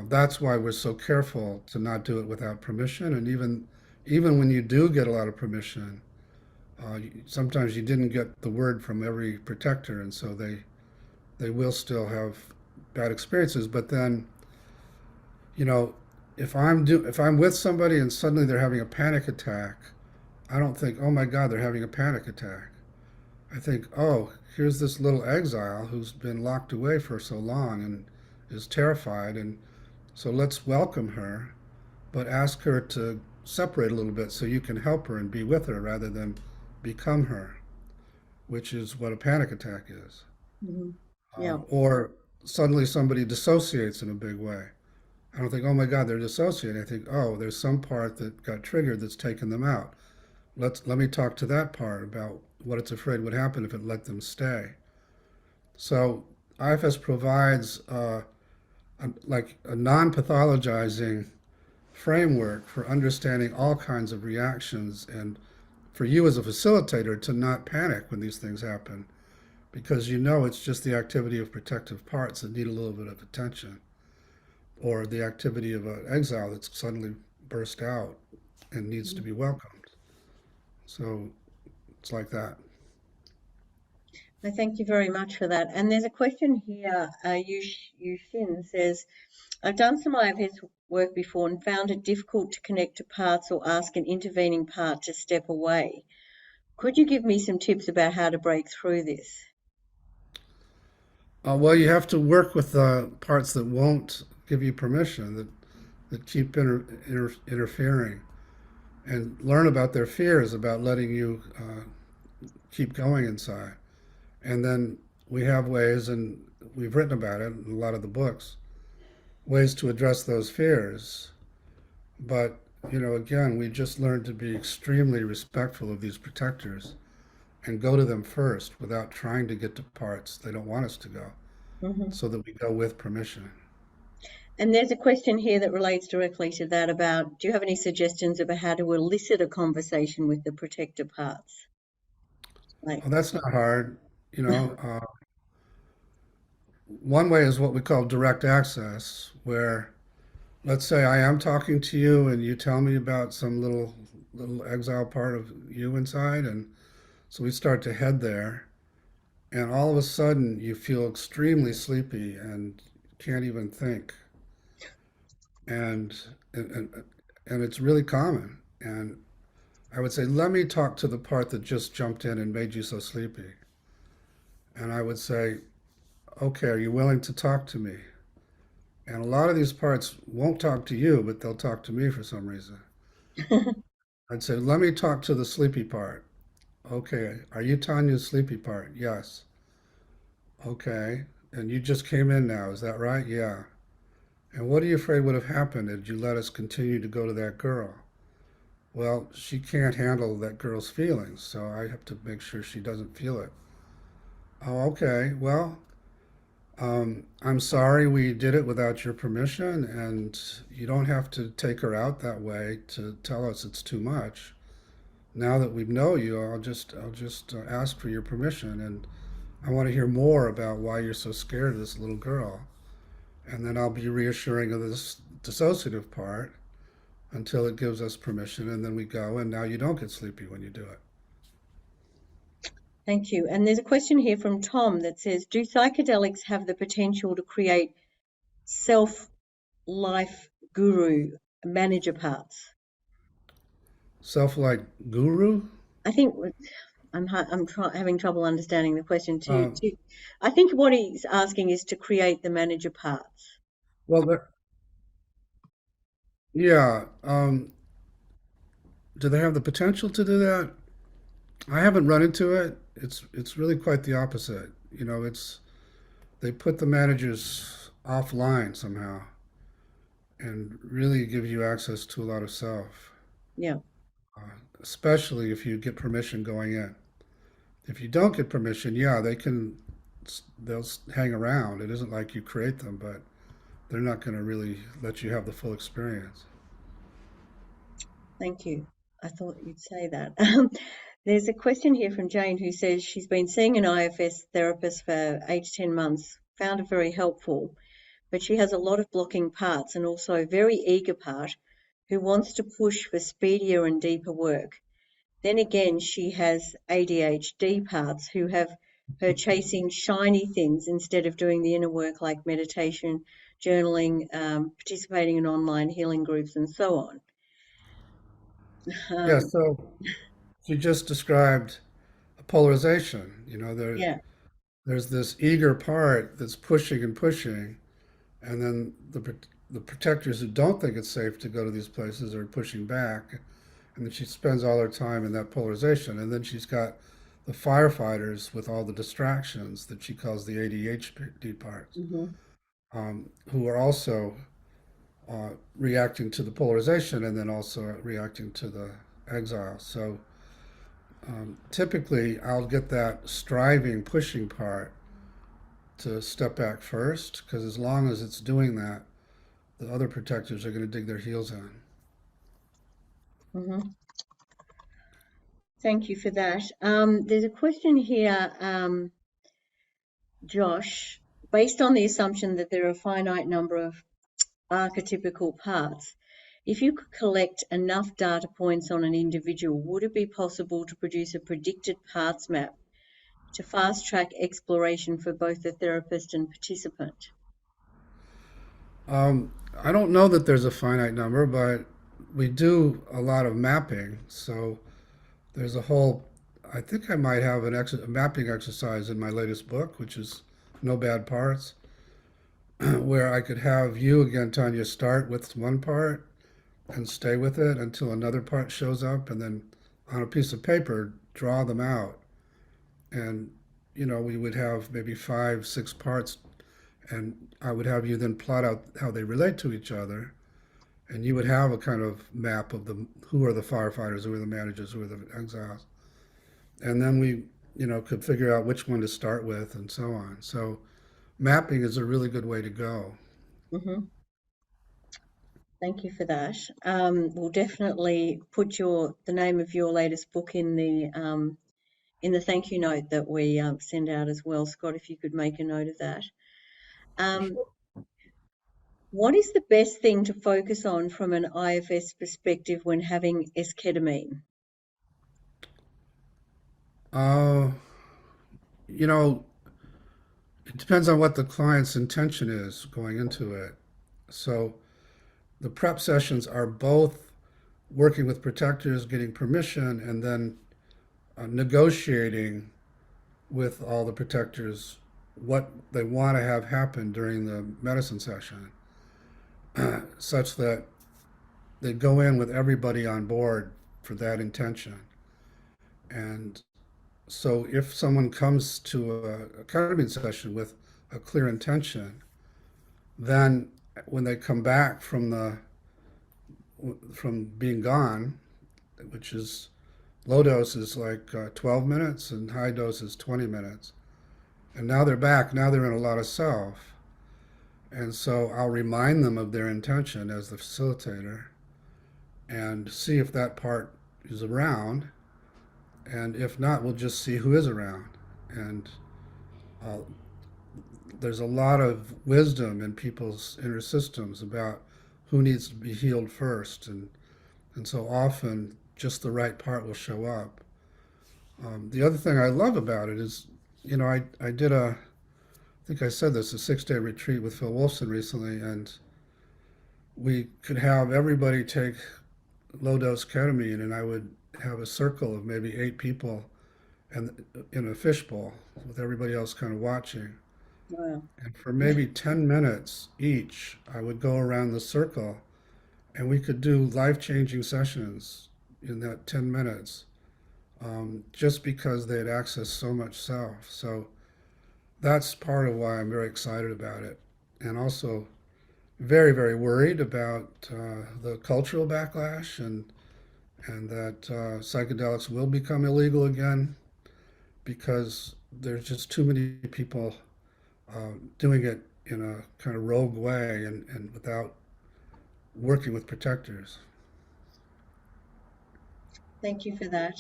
that's why we're so careful to not do it without permission. And even when you do get a lot of permission, sometimes you didn't get the word from every protector, and so they will still have bad experiences. But then, if I'm with somebody and suddenly they're having a panic attack, I don't think, oh my God, they're having a panic attack. I think, oh, here's this little exile who's been locked away for so long and is terrified, and so let's welcome her, but ask her to separate a little bit so you can help her and be with her rather than become her, which is what a panic attack is. Hmm. Yeah. Or suddenly somebody dissociates in a big way. I don't think, oh my God, they're dissociating. I think, oh, there's some part that got triggered that's taken them out. Let me talk to that part about what it's afraid would happen if it let them stay. So IFS provides like a non-pathologizing framework for understanding all kinds of reactions and for you as a facilitator to not panic when these things happen because you know it's just the activity of protective parts that need a little bit of attention or the activity of an exile that's suddenly burst out and needs to be welcomed. So it's like that. I thank you very much for that. And there's a question here. Yushin says, I've done some IFS work before and found it difficult to connect to parts or ask an intervening part to step away. Could you give me some tips about how to break through this? Well, you have to work with the parts that won't give you permission, that keep interfering, and learn about their fears about letting you keep going inside. And then we have ways, and we've written about it in a lot of the books, ways to address those fears. But, again, we just learned to be extremely respectful of these protectors and go to them first without trying to get to parts they don't want us to go, Hmm. so that we go with permission. And there's a question here that relates directly to that about, do you have any suggestions about how to elicit a conversation with the protector parts? Like, Well, that's not hard. You know, one way is what we call direct access, where let's say I am talking to you and you tell me about some little exile part of you inside, and so we start to head there, and all of a sudden you feel extremely sleepy and can't even think, and and, and it's really common. And I would say, let me talk to the part that just jumped in and made you so sleepy. And I would say, okay, are you willing to talk to me? And a lot of these parts won't talk to you, but they'll talk to me for some reason. I'd say, let me talk to the sleepy part. Okay, are you Tanya's sleepy part? Yes. Okay, and you just came in now, is that right? Yeah. And what are you afraid would have happened if you let us continue to go to that girl? Well, she can't handle that girl's feelings, so I have to make sure she doesn't feel it. Oh, okay. Well, I'm sorry we did it without your permission, and you don't have to take her out that way to tell us it's too much. Now that we know you, I'll just ask for your permission, and I want to hear more about why you're so scared of this little girl, and then I'll be reassuring of this dissociative part until it gives us permission, and then we go, and now you don't get sleepy when you do it. thank you. And there's a question here from Tom that says, do psychedelics have the potential to create self-life guru manager parts? Self-like guru. I think having trouble understanding the question too. Um, I think what he's asking is to create the manager parts. well, yeah. Do they have the potential to do that? I haven't run into it. It's really quite the opposite. It's they put the managers offline somehow and really give you access to a lot of self, Yeah. especially if you get permission going in. If you don't get permission, yeah, they'll hang around. It isn't like you create them, but they're not going to really let you have the full experience. Thank you. I thought you'd say that. There's a question here from Jane who says she's been seeing an IFS therapist for 8 to 10 months, found it very helpful, but she has a lot of blocking parts and also a very eager part who wants to push for speedier and deeper work. Then again, she has ADHD parts who have her chasing shiny things instead of doing the inner work like meditation, journaling, participating in online healing groups, and so on. Yeah, Um, so you just described a polarization. yeah. There's this eager part that's pushing and pushing, and then the protectors who don't think it's safe to go to these places are pushing back, and then she spends all her time in that polarization. And then she's got the firefighters with all the distractions that she calls the ADHD parts, Hmm. who are also reacting to the polarization and then also reacting to the exile. So typically, I'll get that striving, pushing part to step back first, because as long as it's doing that, the other protectors are going to dig their heels in. Hmm. Thank you for that. There's a question here, Josh. Based on the assumption that there are a finite number of archetypical parts, if you could collect enough data points on an individual, would it be possible to produce a predicted parts map to fast track exploration for both the therapist and participant? I don't know that there's a finite number, but we do a lot of mapping. So there's a whole, I think I might have a mapping exercise in my latest book, which is No Bad Parts, where I could have you again, Tanya, start with one part and stay with it until another part shows up, and then on a piece of paper, draw them out. And, we would have maybe five, six parts, and I would have you then plot out how they relate to each other. And you would have a kind of map of who are the firefighters, who are the managers, who are the exiles. And then we, could figure out which one to start with and so on. So mapping is a really good way to go. Hmm. Thank you for that. We'll definitely put the name of your latest book in the thank you note that we send out as well, Scott. If you could make a note of that. Um, what is the best thing to focus on from an IFS perspective when having esketamine? Uh, you know, it depends on what the client's intention is going into it. So the prep sessions are both working with protectors, getting permission, and then negotiating with all the protectors what they want to have happen during the medicine session, such that they go in with everybody on board for that intention. And so if someone comes to a ketamine session with a clear intention, then when they come back from being gone, which is low dose is like 12 minutes and high dose is 20 minutes. And now they're back. Now they're in a lot of self. And so I'll remind them of their intention as the facilitator and see if that part is around. And if not, we'll just see who is around. And uh, there's a lot of wisdom in people's inner systems about who needs to be healed first. And so often just the right part will show up. The other thing I love about it is, I did I think I said this, a 6-day retreat with Phil Wolfson recently, and we could have everybody take low dose ketamine, and I would have a circle of maybe 8 people and in a fishbowl with everybody else kind of watching. Wow. And for maybe 10 minutes each, I would go around the circle and we could do life changing sessions in that 10 minutes just because they had accessed so much self. So that's part of why I'm very excited about it. And also very, very worried about the cultural backlash and that psychedelics will become illegal again because there's just too many people doing it in a kind of rogue way and without working with protectors. Thank you for that.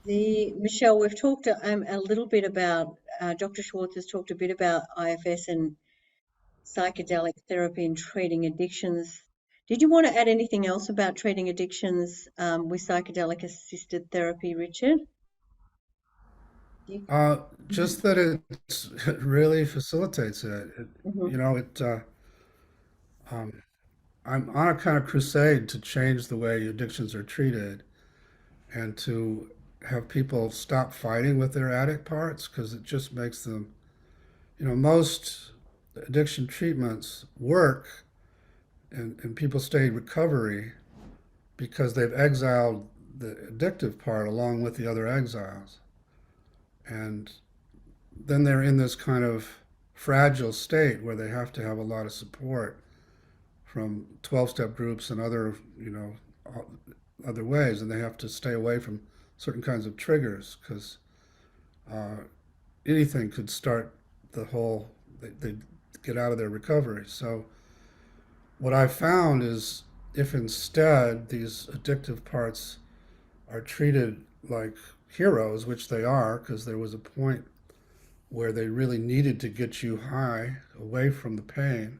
Michelle, we've talked a little bit about, Dr. Schwartz has talked a bit about IFS and psychedelic therapy and treating addictions. Did you want to add anything else about treating addictions with psychedelic assisted therapy, Richard? You, Just that it really facilitates it. mhm. Um, I'm on a kind of crusade to change the way addictions are treated and to have people stop fighting with their addict parts because it just makes them, most addiction treatments work and people stay in recovery because they've exiled the addictive part along with the other exiles. And then they're in this kind of fragile state where they have to have a lot of support from 12-step groups and other, other ways, and they have to stay away from certain kinds of triggers because uh, anything could start the whole, they get out of their recovery. So what I found is if instead these addictive parts are treated like heroes, which they are, because there was a point where they really needed to get you high away from the pain.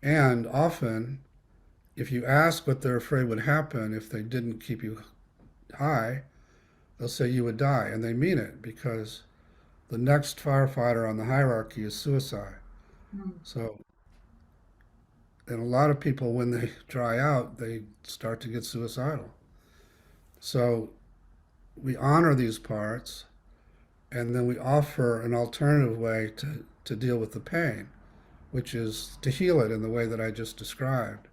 And often, if you ask what they're afraid would happen if they didn't keep you high, they'll say you would die. And they mean it because the next firefighter on the hierarchy is suicide. Mm. So, and a lot of people, when they dry out, they start to get suicidal. So, we honor these parts and then we offer an alternative way to deal with the pain, which is to heal it in the way that I just described.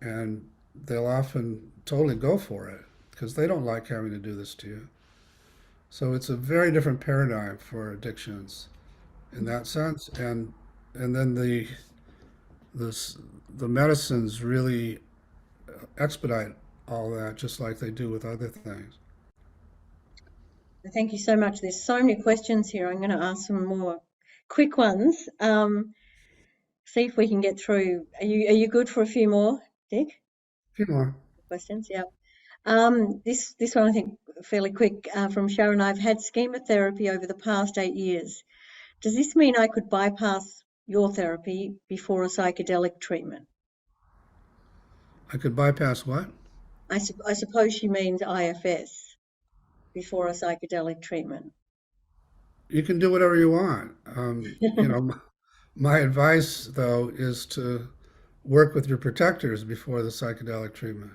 And they'll often totally go for it because they don't like having to do this to you. So it's a very different paradigm for addictions in that sense. And then the the medicines really expedite all that, just like they do with other things. Thank you so much. There's so many questions here. I'm going to ask some more quick ones. See if we can get through. Are you good for a few more, Dick? A few more. Questions? Yeah. This one I think fairly quick from Sharon. I've had schema therapy over the past 8 years. Does this mean I could bypass your therapy before a psychedelic treatment? I could bypass what? I suppose she means IFS before a psychedelic treatment. You can do whatever you want. My advice, though, is to work with your protectors before the psychedelic treatment.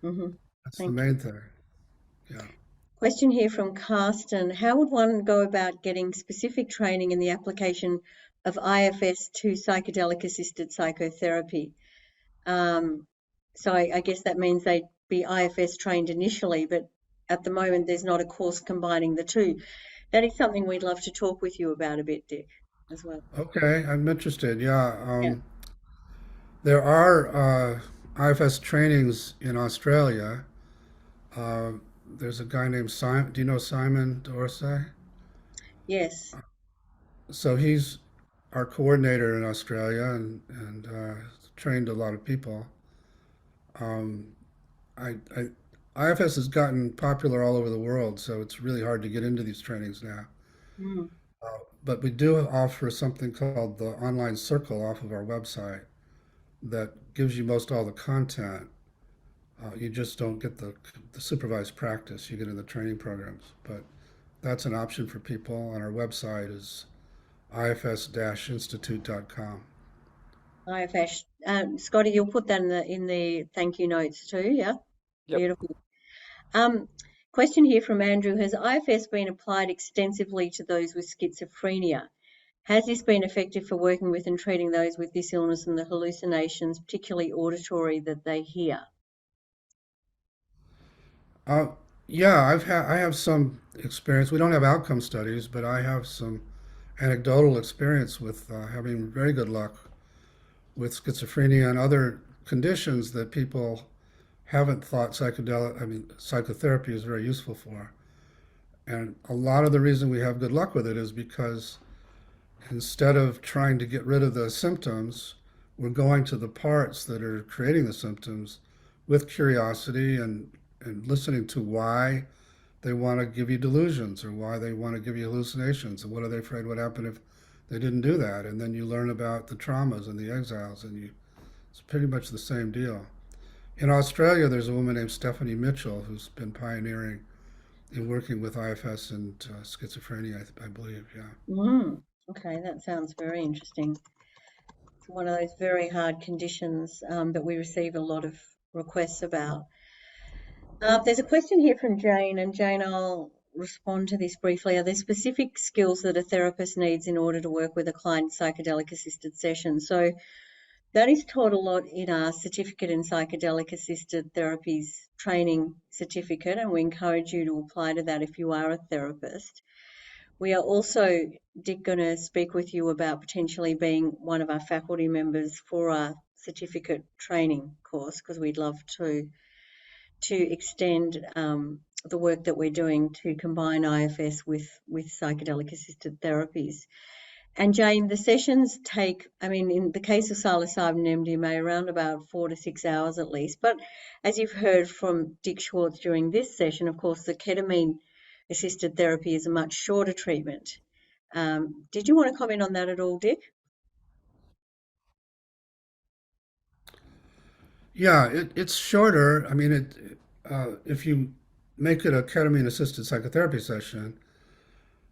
Hmm. That's the Thank you. main thing. Yeah. Question here from Carsten. How would one go about getting specific training in the application of IFS to psychedelic assisted psychotherapy? Um, so I guess that means they'd be IFS trained initially, but at the moment there's not a course combining the two. That is something we'd love to talk with you about a bit, Dick, as well. Okay, I'm interested. Yeah. Yeah. There are IFS trainings in Australia. Uh, there's a guy named Simon. Do you know Simon Dorsey? Yes. So he's our coordinator in Australia and trained a lot of people. Um, IFS has gotten popular all over the world, so it's really hard to get into these trainings now. Mm. But we do offer something called the online circle off of our website that gives you most all the content. You just don't get the supervised practice you get in the training programs. But that's an option for people, and our website is ifs-institute.com. IFS. Scotty, you'll put that in the thank you notes too, yeah? Yep. Beautiful. Um, Question here from Andrew. Has IFS been applied extensively to those with schizophrenia? Has this been effective for working with and treating those with this illness and the hallucinations, particularly auditory, that they hear? Uh, yeah, I have some experience. We don't have outcome studies, but I have some anecdotal experience with having very good luck with schizophrenia and other conditions that people haven't thought psychotherapy is very useful for. And a lot of the reason we have good luck with it is because instead of trying to get rid of the symptoms, we're going to the parts that are creating the symptoms with curiosity and listening to why they want to give you delusions or why they want to give you hallucinations and what are they afraid would happen if they didn't do that. And then you learn about the traumas and the exiles, and it's pretty much the same deal. In Australia, there's a woman named Stephanie Mitchell who's been pioneering in working with IFS and schizophrenia, I believe. Yeah. Mm. Okay, that sounds very interesting. It's one of those very hard conditions that we receive a lot of requests about. There's a question here from Jane, and Jane, I'll respond to this briefly. Are there specific skills that a therapist needs in order to work with a client psychedelic assisted session? So that is taught a lot in our certificate in psychedelic assisted therapies training certificate, and we encourage you to apply to that if you are a therapist. We are also, Dick, going to speak with you about potentially being one of our faculty members for our certificate training course, because we'd love to extend the work that we're doing to combine IFS with psychedelic assisted therapies. And Jane, the sessions take, I mean, in the case of psilocybin and MDMA, around about 4 to 6 hours at least. But as you've heard from Dick Schwartz during this session, of course, the ketamine assisted therapy is a much shorter treatment. Did you want to comment on that at all, Dick? Yeah, it's shorter. I mean, if you make it a ketamine-assisted psychotherapy session,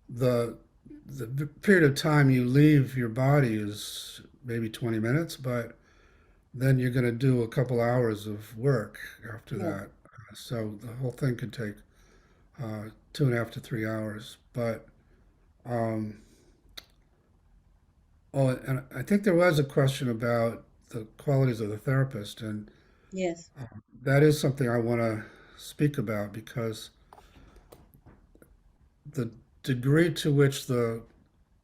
the the period of time you leave your body is maybe 20 minutes, but then you're going to do a couple hours of work after Yeah. that. So the whole thing could take 2.5 to 3 hours. But um, oh, and I think there was a question about the qualities of the therapist, and Yes. that is something I want to speak about because the degree to which the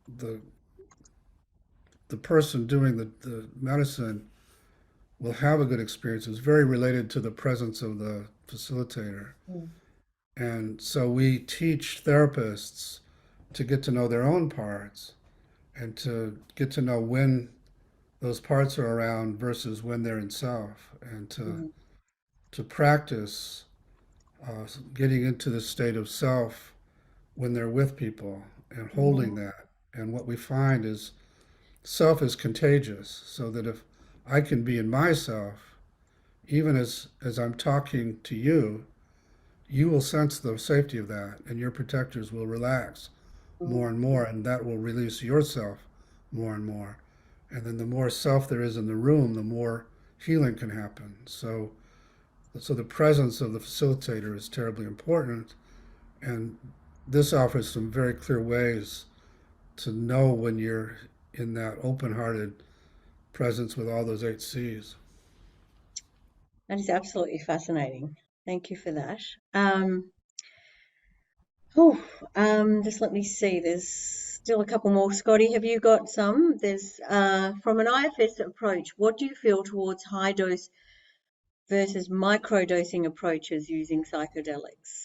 the person doing the medicine will have a good experience is very related to the presence of the facilitator. Mm. And so we teach therapists to get to know their own parts and to get to know when those parts are around versus when they're in self, and Mm. to practice getting into the state of self when they're with people and holding Mm. that. And what we find is self is contagious, so that if I can be in myself, even as I'm talking to you, you will sense the safety of that, and your protectors will relax Mm. more and more, and that will release yourself more and more. And then the more self there is in the room, the more healing can happen. So the presence of the facilitator is terribly important, and this offers some very clear ways to know when you're in that open-hearted presence with all those 8 C's. That is absolutely fascinating. Thank you for that. Oh, just let me see. There's still a couple more. Scotty, have you got some? There's from an IFS approach, what do you feel towards high dose versus microdosing approaches using psychedelics?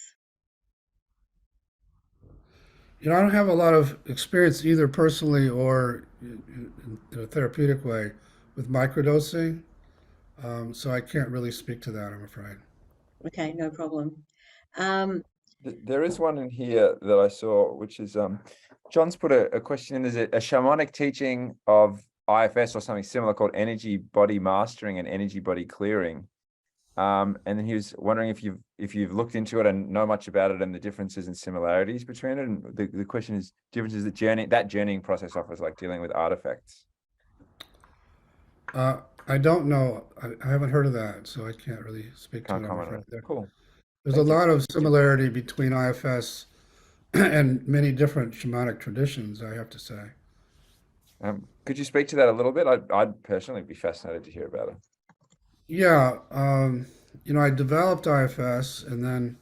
I don't have a lot of experience either personally or in a therapeutic way with microdosing, so I can't really speak to that, I'm afraid. Okay, no problem. Um, There is one in here that I saw, which is John's put a question in. There's a shamanic teaching of IFS or something similar called energy body mastering and energy body clearing. And then he was wondering if you've looked into it and know much about it and the differences and similarities between it. And the question is differences that journeying process offers, like dealing with artifacts. I don't know. I haven't heard of that, so I can't really speak to Can't it, I'm comment on afraid. it. Cool. There's a Thank you. lot of similarity between IFS and many different shamanic traditions, I have to say. Could you speak to that a little bit? I'd personally be fascinated to hear about it. Yeah, I developed IFS, and then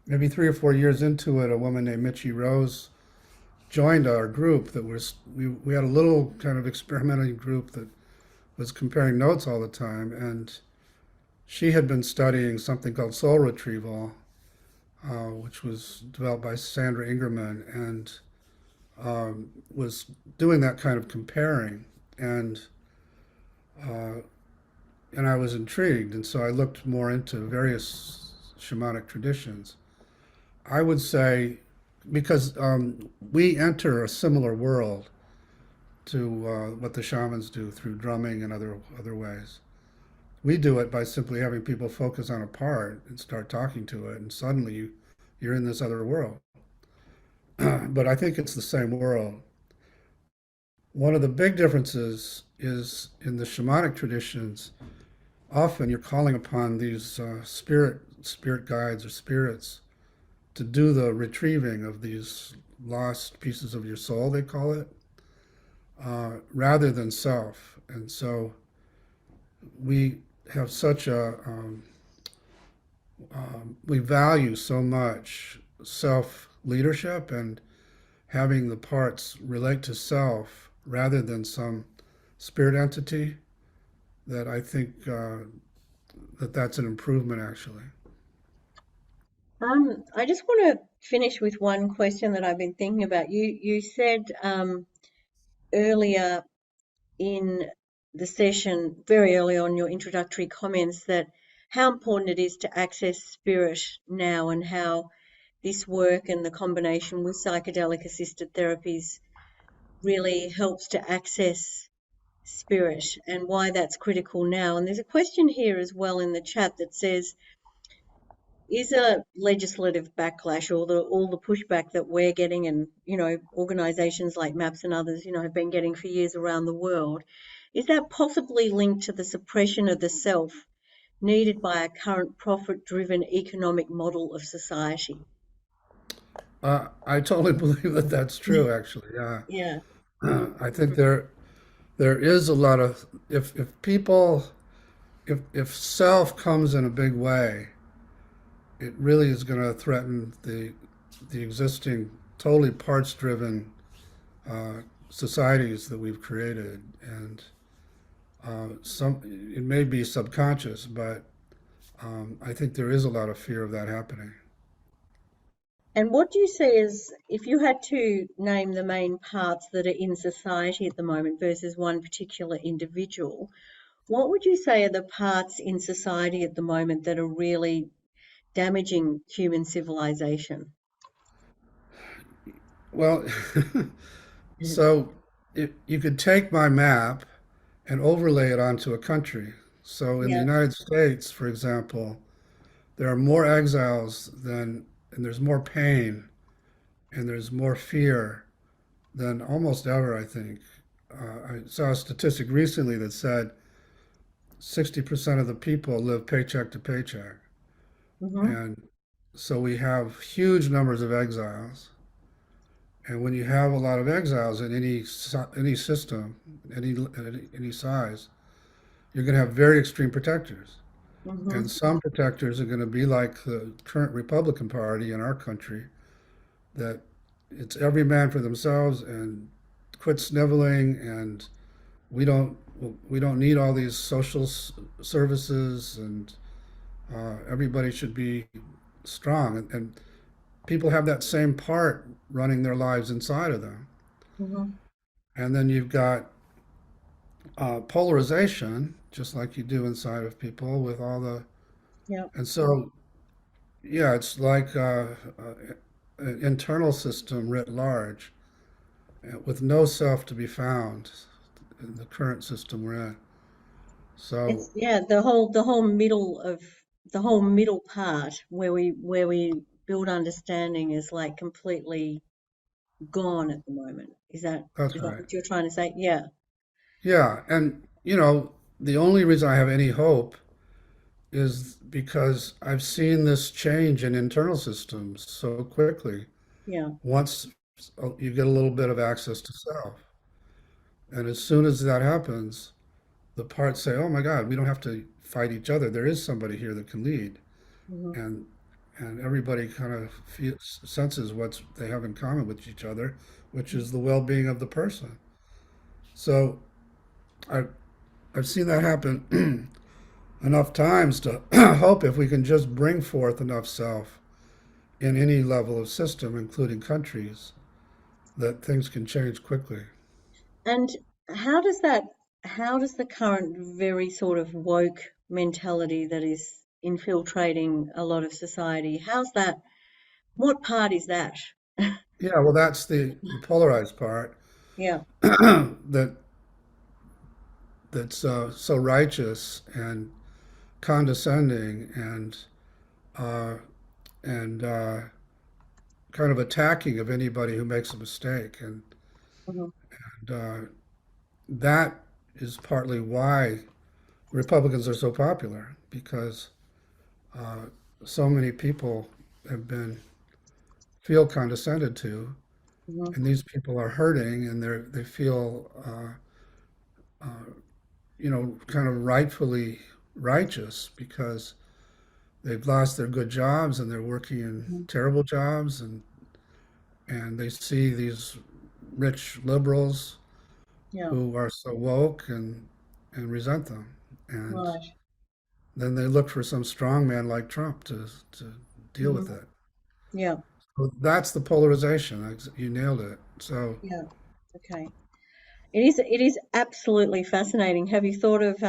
maybe 3 or 4 years into it, a woman named Mitchie Rose joined our group. We had a little kind of experimenting group that was comparing notes all the time, and she had been studying something called soul retrieval, which was developed by Sandra Ingerman, and was doing that kind of comparing, and uh, and I was intrigued, and so I looked more into various shamanic traditions. I would say because we enter a similar world to what the shamans do through drumming and other ways. We do it by simply having people focus on a part and start talking to it, and suddenly you you're in this other world. But I think it's the same world. One of the big differences is in the shamanic traditions, often you're calling upon these spirit guides or spirits to do the retrieving of these lost pieces of your soul, they call it, rather than self. And so we have such we value so much self leadership and having the parts relate to self rather than some spirit entity, that I think that's an improvement actually. I just want to finish with one question that I've been thinking about. You said earlier in the session, very early on, your introductory comments, that how important it is to access spirit now, and how this work and the combination with psychedelic assisted therapies really helps to access spirit, and why that's critical now. And there's a question here as well in the chat that says, is a legislative backlash, or all the pushback that we're getting, and organisations like MAPS and others have been getting for years around the world, is that possibly linked to the suppression of the self needed by a current profit-driven economic model of society? I totally believe that that's true actually. Yeah. Yeah. I think there is a lot of, if people, if self comes in a big way, it really is going to threaten the existing totally parts driven societies that we've created. And some it may be subconscious, but I think there is a lot of fear of that happening. And what do you see as, if you had to name the main parts that are in society at the moment versus one particular individual, what would you say are the parts in society at the moment that are really damaging human civilization? Well, so you could take my map and overlay it onto a country. So in the Yeah. United States, for example, there are more exiles and there's more pain, and there's more fear than almost ever, I think. I saw a statistic recently that said 60% of the people live paycheck to paycheck. Hmm. And so we have huge numbers of exiles. And when you have a lot of exiles in any system, any size, you're going to have very extreme protectors. And Hmm. some protectors are going to be like the current Republican Party in our country, that it's every man for themselves and quit sniveling, and we don't we don't need all these social services, and everybody should be strong, and people have that same part running their lives inside of them. Hmm. And then you've got polarization, just like you do inside of people with all the, Yeah. and so yeah, it's like an internal system writ large, with no self to be found in the current system we're in. So It's, yeah, the whole middle part where we build understanding is like completely gone at the moment. Is that that's is that right. what you're trying to say? Yeah. Yeah, and the only reason I have any hope is because I've seen this change in internal systems so quickly. Yeah. Once you get a little bit of access to self, and as soon as that happens, the parts say, "Oh my God, we don't have to fight each other. There is somebody here that can lead," Hmm. and everybody kind of senses what they have in common with each other, which is the well-being of the person. So I've seen that happen enough times to hope, if we can just bring forth enough self in any level of system, including countries, that things can change quickly. And how does that how does the current very sort of woke mentality that is infiltrating a lot of society, how's that, what part is that? Yeah, well, that's the polarized part Yeah. that that's so righteous and condescending, uh, and kind of attacking of anybody who makes a mistake, Mhm. and that is partly why Republicans are so popular, because uh, so many people have been feel condescended to, Mhm. and these people are hurting, and they feel kind of rightfully righteous because they've lost their good jobs and they're working in Mhm. terrible jobs, and they see these rich liberals Yeah. who are so woke and resent them, and Right. then they look for some strong man like Trump to deal with Mhm. it. Yeah. So that's the polarization. You nailed it. So Yeah. Okay. It is absolutely fascinating. Have you thought of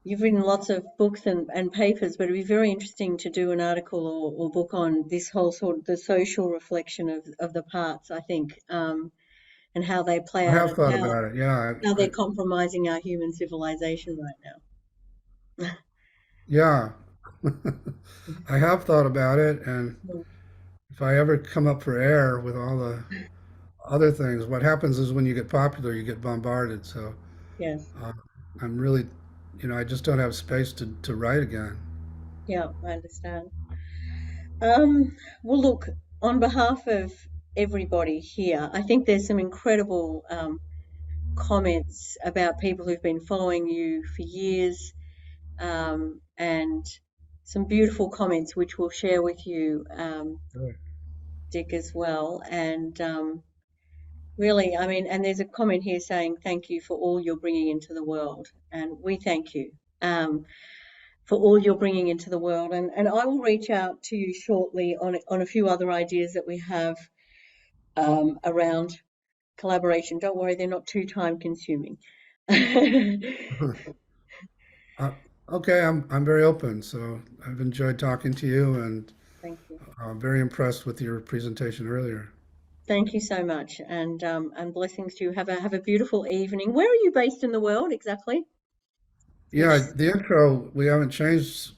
you've written lots of books and papers, but it'd be very interesting to do an article or book on this whole sort of the social reflection of the parts, I think, and how they play I out have and thought about it. Yeah, how they're compromising our human civilization right yeah. I have thought about it, and now. if I ever come up for air with all the other things, what happens is when you get popular, you get bombarded. So Yes. uh, I'm really, I just don't have space to write again. Yeah, I understand. Well, look, on behalf of everybody here, I think there's some incredible comments about people who've been following you for years, and some beautiful comments which we'll share with you, Right. Dick, as well. And really, I mean, and there's a comment here saying thank you for all you're bringing into the world, and we thank you. For all you're bringing into the world. And I will reach out to you shortly on a few other ideas that we have around collaboration. Don't worry, they're not too time consuming. Thank Uh, okay, I'm very open. So I've enjoyed talking to you, and you. I'm very impressed with your presentation earlier. Thank you so much, and blessings to you. Have a beautiful evening. Where are you based in the world exactly? Which? Yeah, the intro we haven't changed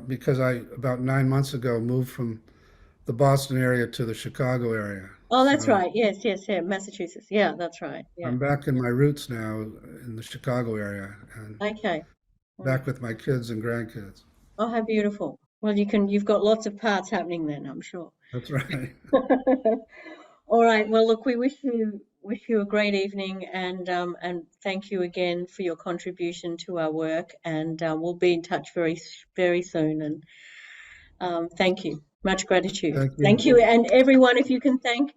because I about 9 months ago moved from the Boston area to the Chicago area. Oh, that's So right. Yes, yes, yeah. Massachusetts. Yeah, that's right. Yeah. I'm back in my roots now in the Chicago area and Okay. Mm. back with my kids and grandkids. Oh, how beautiful. Well, you've got lots of parts happening then, I'm sure. That's right. All right. Well, look, we wish you a great evening, and thank you again for your contribution to our work. And we'll be in touch very soon. And thank you. Much gratitude. Thank you. Thank you, and everyone, if you can thank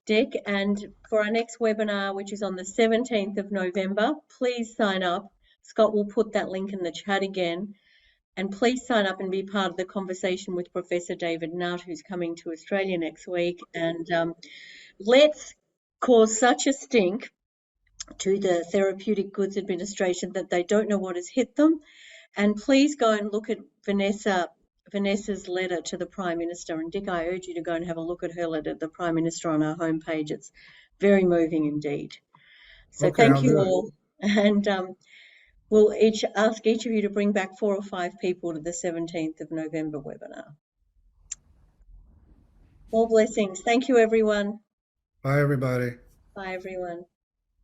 Dick. And for our next webinar, which is on the 17th of November, please sign up. Scott will put that link in the chat again. And please sign up and be part of the conversation with Professor David Nutt, who's coming to Australia next week. And let's cause such a stink to the Therapeutic Goods Administration that they don't know what has hit them. And please go and look at Vanessa's letter to the Prime Minister. And Dick, I urge you to go and have a look at her letter to the Prime Minister on our homepage. It's very moving indeed. So Okay, thank I'll you do it. all. And we'll ask each of you to bring back 4 or 5 people to the 17th of November webinar. All blessings. Thank you, everyone. Bye, everybody. Bye, everyone.